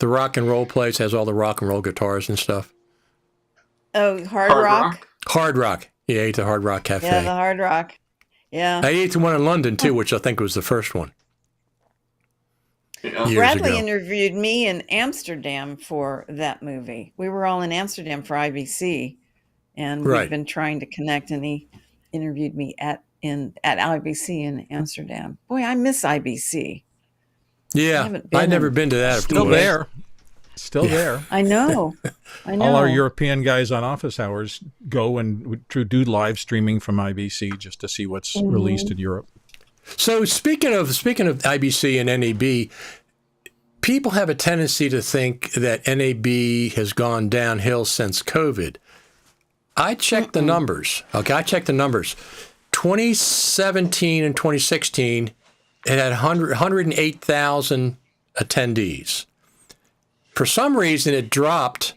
The rock and roll place has all the rock and roll guitars and stuff. Oh, Hard Rock? Hard Rock. Yeah, I ate the Hard Rock Cafe. Yeah, the Hard Rock. Yeah. I ate the one in London too, which I think was the first one. Yeah. Years Bradley ago. interviewed me in Amsterdam for that movie. We were all in Amsterdam for IBC, and Right. we've been trying to connect. And he interviewed me at IBC in Amsterdam. Boy, I miss IBC. Yeah, haven't been I'd never in- been to that. Still place. there. Still there. I know. I know. All our European guys on office hours go and do live streaming from IBC just to see what's released in Europe. So speaking of IBC and NAB, people have a tendency to think that NAB has gone downhill since COVID. I checked the numbers. Okay, I checked the numbers. 2017 and 2016, it had 108,000 attendees. For some reason, it dropped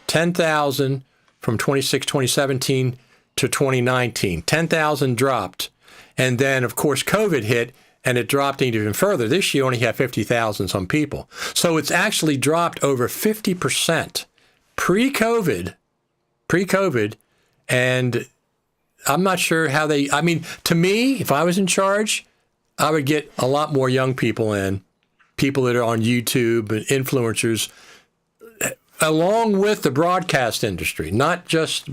10,000 from 2017 to 2019. 10,000 dropped. And then, of course, COVID hit, and it dropped even further. This year only had 50,000 some people. So it's actually dropped over 50% pre-COVID, and I'm not sure how to me, if I was in charge, I would get a lot more young people in, people that are on YouTube and influencers, along with the broadcast industry, not just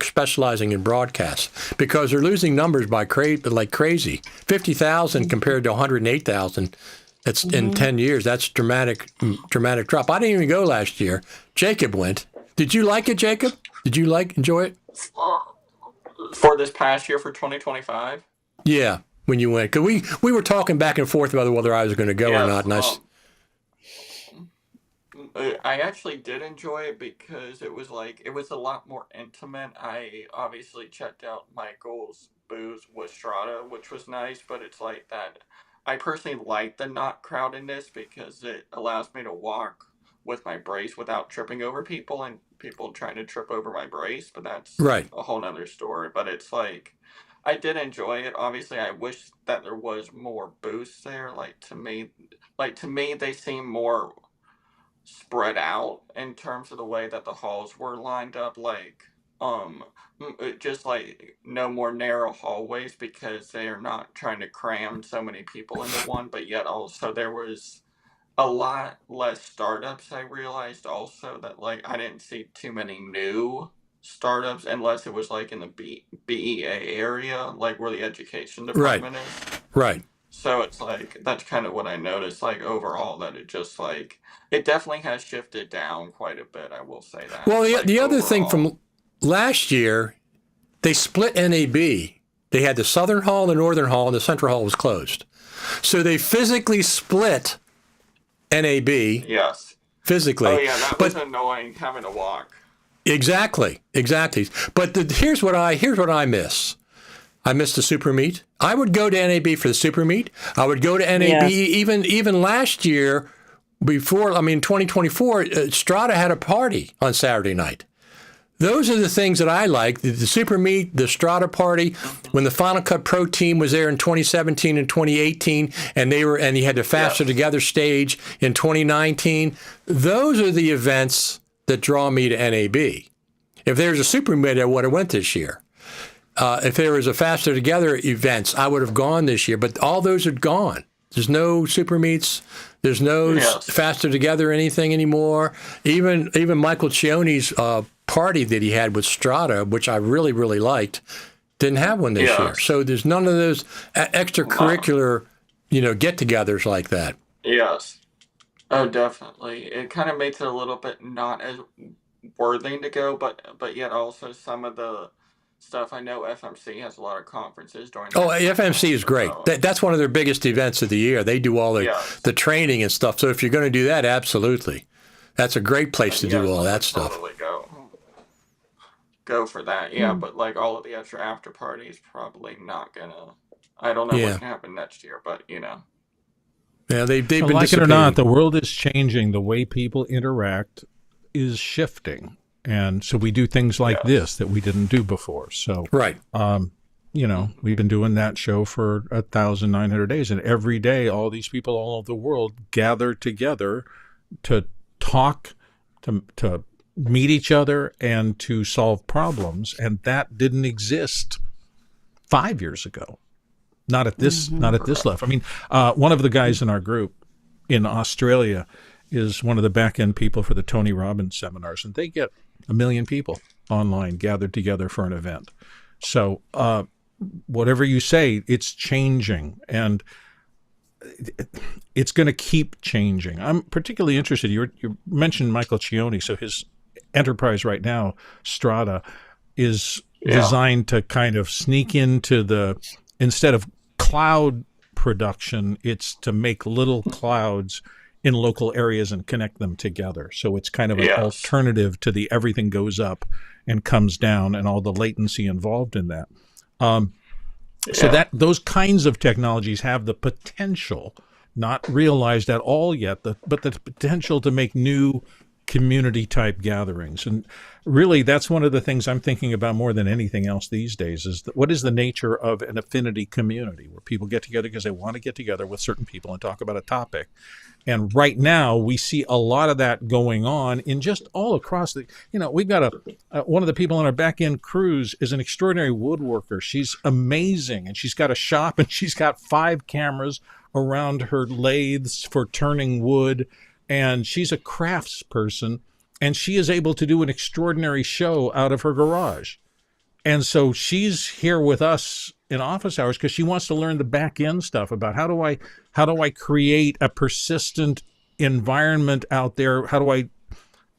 specializing in broadcast, because they're losing numbers like crazy. 50,000 compared to 108,000. That's in 10 years. That's dramatic drop. I didn't even go last year. Jacob went. Did you like it, Jacob? Did you enjoy it? For this past year, for 2025? Yeah, when you went. Because we were talking back and forth about whether I was going to go or not. And I actually did enjoy it because it was a lot more intimate. I obviously checked out Michael's booth with Strata, which was nice, but it's like that. I personally like the not crowdedness because it allows me to walk with my brace without tripping over people and people trying to trip over my brace, but that's right. a whole nother story. But it's like, I did enjoy it. Obviously, I wish that there was more booths there. To me, they seem more spread out in terms of the way that the halls were lined up, like just like no more narrow hallways because they are not trying to cram so many people into one, but yet also there was a lot less startups. I realized also that like I didn't see too many new startups unless it was like in the BEA area, like where the education Right. department is. Right. So it's like that's kind of what I noticed, like overall, that it just like it definitely has shifted down quite a bit. I will say that. Well, Like the other thing overall. from last year, they split NAB. They had the Southern Hall, the Northern Hall, and the Central Hall was closed. So they physically split NAB Yes. physically. Oh yeah, that was But annoying having to walk. exactly. But here's what I miss. I miss the super meet. I would go to NAB for the super meet. I would go to NAB Yes. even last year before. I mean, 2024, Strata had a party on Saturday night. Those are the things that I like. The super meet, the Strata party, when the Final Cut Pro team was there in 2017 and 2018, and you had the Faster Yes. Together stage in 2019. Those are the events that draw me to NAB. If there's a super meet, I would have went this year. If there was a Faster Together events, I would have gone this year. But all those are gone. There's no super meets. There's no Yes. Faster Together anything anymore. Even Michael Cioni's party that he had with Strata, which I really, really liked, didn't have one this year. Yes. So there's none of those extracurricular, get-togethers like that. Yes. Oh, definitely. It kind of makes it a little bit not as worthy to go, but yet also some of the stuff. I know FMC has a lot of conferences during. Oh, that FMC is great. so, That's one of their biggest events of the year. They do all Yes. the training and stuff. So if you're going to do that, absolutely. That's a great place to do yes, all I that would stuff. totally go for that. Yeah, but like all of the extra after parties, probably not gonna. I don't know Yeah. what's gonna happen next year, but Yeah, they've been Like it or not, dissipating. the world is changing. The way people interact is shifting. And so we do things like Yes. this that we didn't do before. So, Right. we've been doing that show for 1,900 days. And every day, all these people all over the world gather together to talk, to meet each other, and to solve problems. And that didn't exist 5 years ago. Not at this level. I mean, one of the guys in our group in Australia is one of the back end people for the Tony Robbins seminars, and they get 1 million people online gathered together for an event. So whatever you say, it's changing, and it's going to keep changing. I'm particularly interested. You mentioned Michael Cioni, so his enterprise right now, Strata, is designed to kind of sneak into instead of cloud production, it's to make little clouds in local areas and connect them together. So it's kind of an alternative to the everything goes up and comes down and all the latency involved in that. So that those kinds of technologies have the potential, not realized at all yet, but the potential to make new community type gatherings. And really, that's one of the things I'm thinking about more than anything else these days is what is the nature of an affinity community where people get together because they want to get together with certain people and talk about a topic. And right now we see a lot of that going on in just all across we've got one of the people on our back end crews is an extraordinary woodworker. She's amazing. And she's got a shop and she's got 5 cameras around her lathes for turning wood. And she's a crafts person, and she is able to do an extraordinary show out of her garage. And so she's here with us in office hours because she wants to learn the back end stuff about how do I create a persistent environment out there? How do I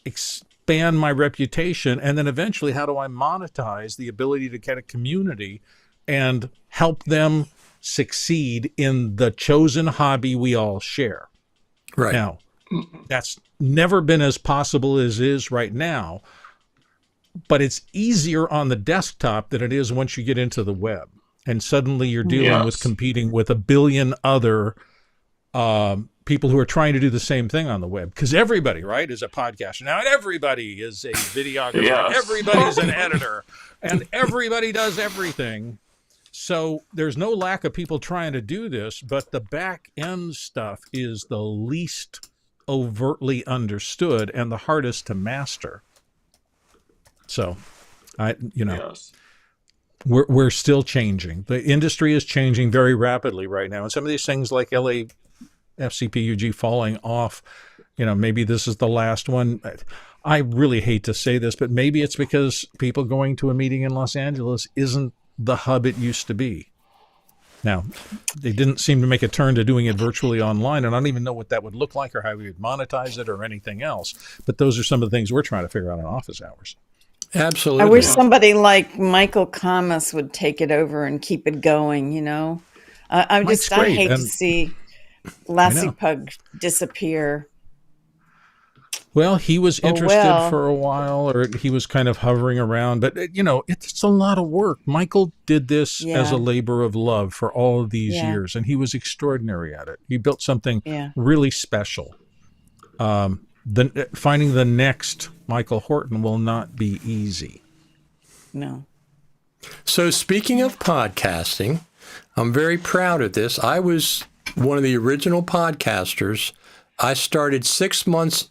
expand my reputation? And then eventually, how do I monetize the ability to get a community and help them succeed in the chosen hobby we all share? Right. Now, that's never been as possible as is right now, but it's easier on the desktop than it is once you get into the web. And suddenly you're dealing with competing with 1 billion other people who are trying to do the same thing on the web. Because everybody, right, is a podcaster now, and everybody is a videographer, everybody's an editor, and everybody does everything. So there's no lack of people trying to do this, but the back end stuff is the least overtly understood and the hardest to master. So, Yes. we're still changing. The industry is changing very rapidly right now, and some of these things like LAFCPUG falling off, maybe this is the last one. I really hate to say this, but maybe it's because people going to a meeting in Los Angeles isn't the hub it used to be. Now, they didn't seem to make a turn to doing it virtually online, and I don't even know what that would look like or how we would monetize it or anything else. But those are some of the things we're trying to figure out in office hours. Absolutely. I wish somebody like Michael Kamas would take it over and keep it going, I Mike's I great, hate to and see Lassie Pug disappear. Well, he was Oh, interested well. for a while, or he was kind of hovering around, but it's a lot of work. Michael did this as Yeah. a labor of love for all of these Yeah. years, and he was extraordinary at it. He built something Yeah. really special. Finding the next Michael Horton will not be easy. No. So speaking of podcasting, I'm very proud of this. I was one of the original podcasters. I started 6 months.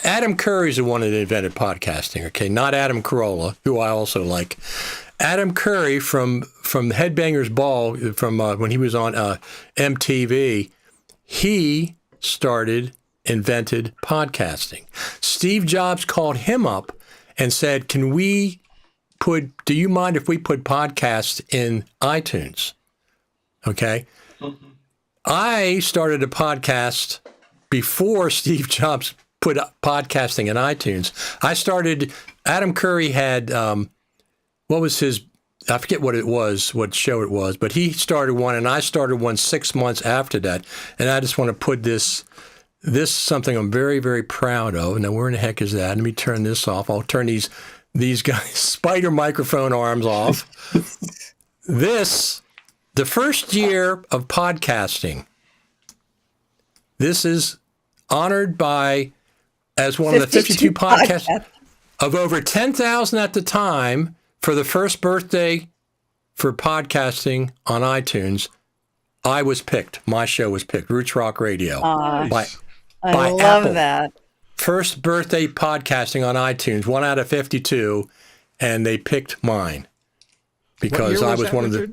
Adam Curry's the one that invented podcasting, okay? Not Adam Carolla, who I also like. Adam Curry from Headbangers Ball, from when he was on MTV, he invented podcasting. Steve Jobs called him up and said, do you mind if we put podcasts in iTunes? Okay. Mm-hmm. I started a podcast before Steve Jobs put podcasting in iTunes. Adam Curry had, what was his, I forget what what show it was, but he started one and I started one 6 months after that. And I just want to put this is something I'm very, very proud of. Now, where in the heck is that? Let me turn this off. I'll turn these guys' spider microphone arms off. The first year of podcasting, this is honored as one of the 52 podcasts of over 10,000 at the time for the first birthday for podcasting on iTunes. I was picked. My show was picked. Roots Rock Radio. Nice. I by love Apple. that. First birthday podcasting on iTunes, 1 out of 52, and they picked mine because I was one of the.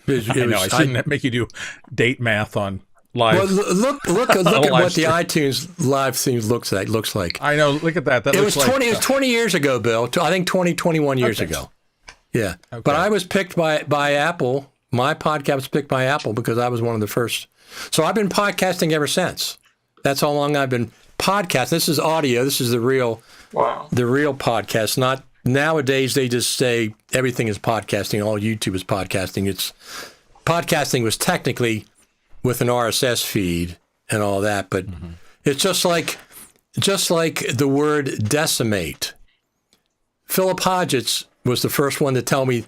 I shouldn't make you do date math on live. Well, look at what the iTunes live theme looks like. I know. Look at that. That It looks was like 20. It was 20 years ago, Bill. I think 21 years Okay. ago. Yeah, Okay. but I was picked by Apple. My podcast was picked by Apple because I was one of the first. So I've been podcasting ever since. That's how long I've been podcasting. This is audio. This is the real podcast. Not nowadays. They just say everything is podcasting. All YouTube is podcasting. Podcasting was technically with an RSS feed and all that, but it's just like the word decimate. Philip Hodgetts was the first one to tell me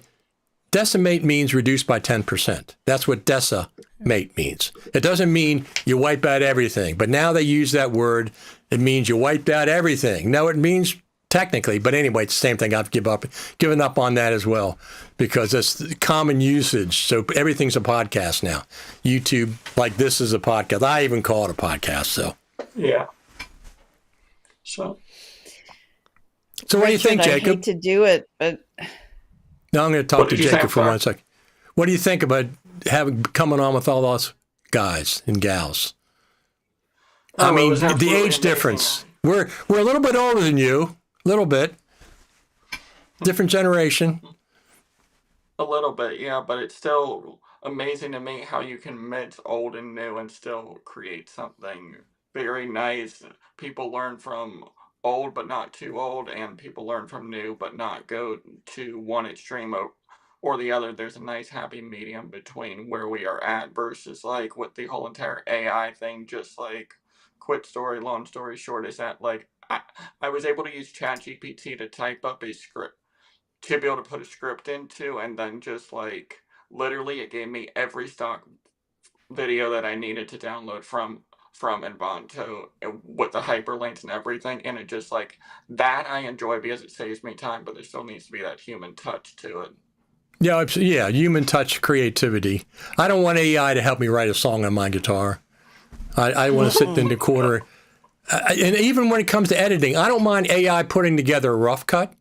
decimate means reduce by 10%. That's what decimate means. It doesn't mean you wipe out everything, but now they use that word. It means you wiped out everything. No, it means technically, but anyway, it's the same thing. I've given up on that as well because it's common usage. So everything's a podcast now. YouTube, like this is a podcast. I even call it a podcast. So Yeah. So what do you think, Richard, Jacob? I hate to do it, but Now I'm going to talk to Jacob for 1 second. What do you think about coming on with all those guys and gals? I mean, the age difference. We're a little bit older than you, a little bit. Different generation. A little bit, yeah, but it's still amazing to me how you can mix old and new and still create something very nice. People learn from old but not too old, and people learn from new but not go to one extreme or the other. There's a nice happy medium between where we are at versus like with the whole entire AI thing, just like quick story, long story short, is that like I was able to use ChatGPT to type up a script to be able to put a script into, and then just like literally it gave me every stock video that I needed to download from Envato with the hyperlinks and everything, and it just like that I enjoy because it saves me time, but there still needs to be that human touch to it. Yeah, human touch, creativity. I don't want AI to help me write a song on my guitar. I want to sit in the corner. And even when it comes to editing, I don't mind AI putting together a rough cut,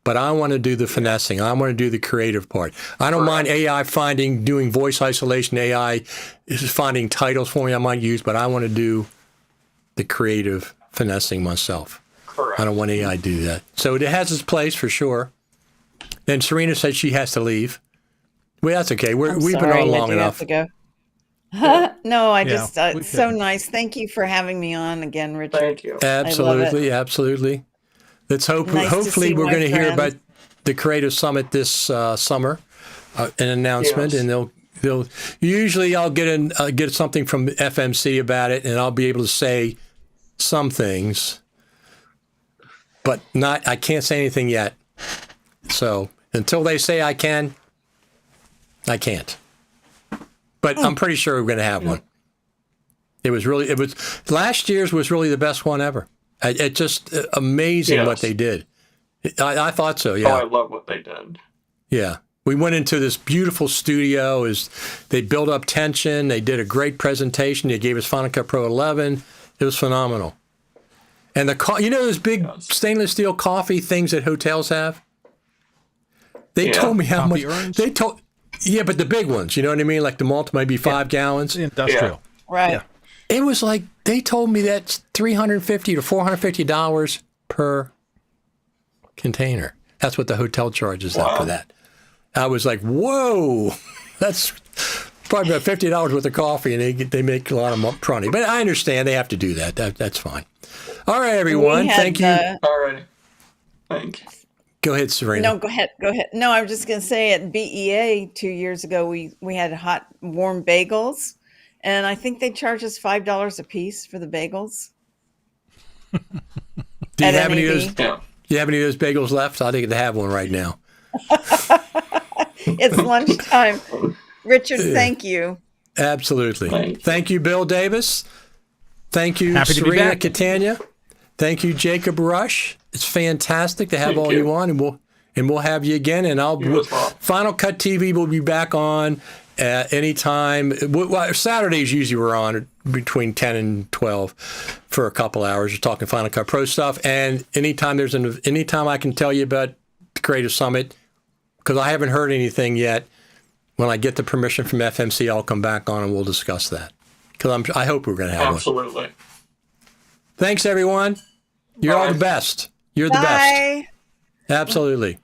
but I want to do the finessing. I want to do the creative part. I don't mind AI doing voice isolation. AI is finding titles for me I might use, but I want to do the creative finessing myself. Correct. I don't want AI to do that. So it has its place for sure. Then Cirina said she has to leave. Well, that's okay. We've been Sorry, on I long do enough. have to go. No, I just, we it's so can. nice. Thank you for having me on again, Richard. Thank you. Absolutely, absolutely. Let's hope. Nice to Hopefully, see we're my going to hear friend. about the Creative Summit this summer. An announcement, Yes. and they'll. Usually, I'll get something from FMC about it, and I'll be able to say some things, but not. I can't say anything yet. So until they say I can, I can't. But I'm pretty sure we're going to have one. It was last year's was really the best one ever. It just amazing what Yes. they did. I thought so. Oh, Yeah. I love what they did. Yeah. We went into this beautiful studio. They built up tension. They did a great presentation. They gave us Final Cut Pro 11. It was phenomenal. And those big stainless steel coffee things that hotels have? They told me how much. Coffee urns? Yeah, but the big ones, you know what I mean? Like the malt, maybe 5 gallons. The industrial. Right. Yeah. It was like, they told me that's $350 to $450 per container. That's what the hotel charges them for that. I was like, whoa, that's probably about $50 worth of coffee, and they make a lot of money. But I understand they have to do that. That's fine. All right, everyone. We had Thank you. All right. Thank you. Go ahead, Cirina. No, go ahead. Go ahead. No, I was just going to say at BEA 2 years ago, we had hot, warm bagels, and I think they charged us $5 a piece for the bagels. Do you at have any of NAB. those? Yeah. Do you have any of those bagels left? I think they have one right now. It's lunchtime. Richard, thank you. Absolutely. Thank you, Bill Davis. Thank you, Happy to be Cirina back. Catania. Thank you, Jacob Rush. It's fantastic to have Thank all you. you on, and we'll have you again. And You as well. Final Cut TV will be back on anytime. Saturdays usually we're on between 10 and 12 for a couple hours. We're talking Final Cut Pro stuff, and anytime I can tell you about the Creative Summit, because I haven't heard anything yet. When I get the permission from FMC, I'll come back on and we'll discuss that. Because I hope we're going to have one. Absolutely. Thanks, everyone. You're all the best. You're the best. Bye. Absolutely.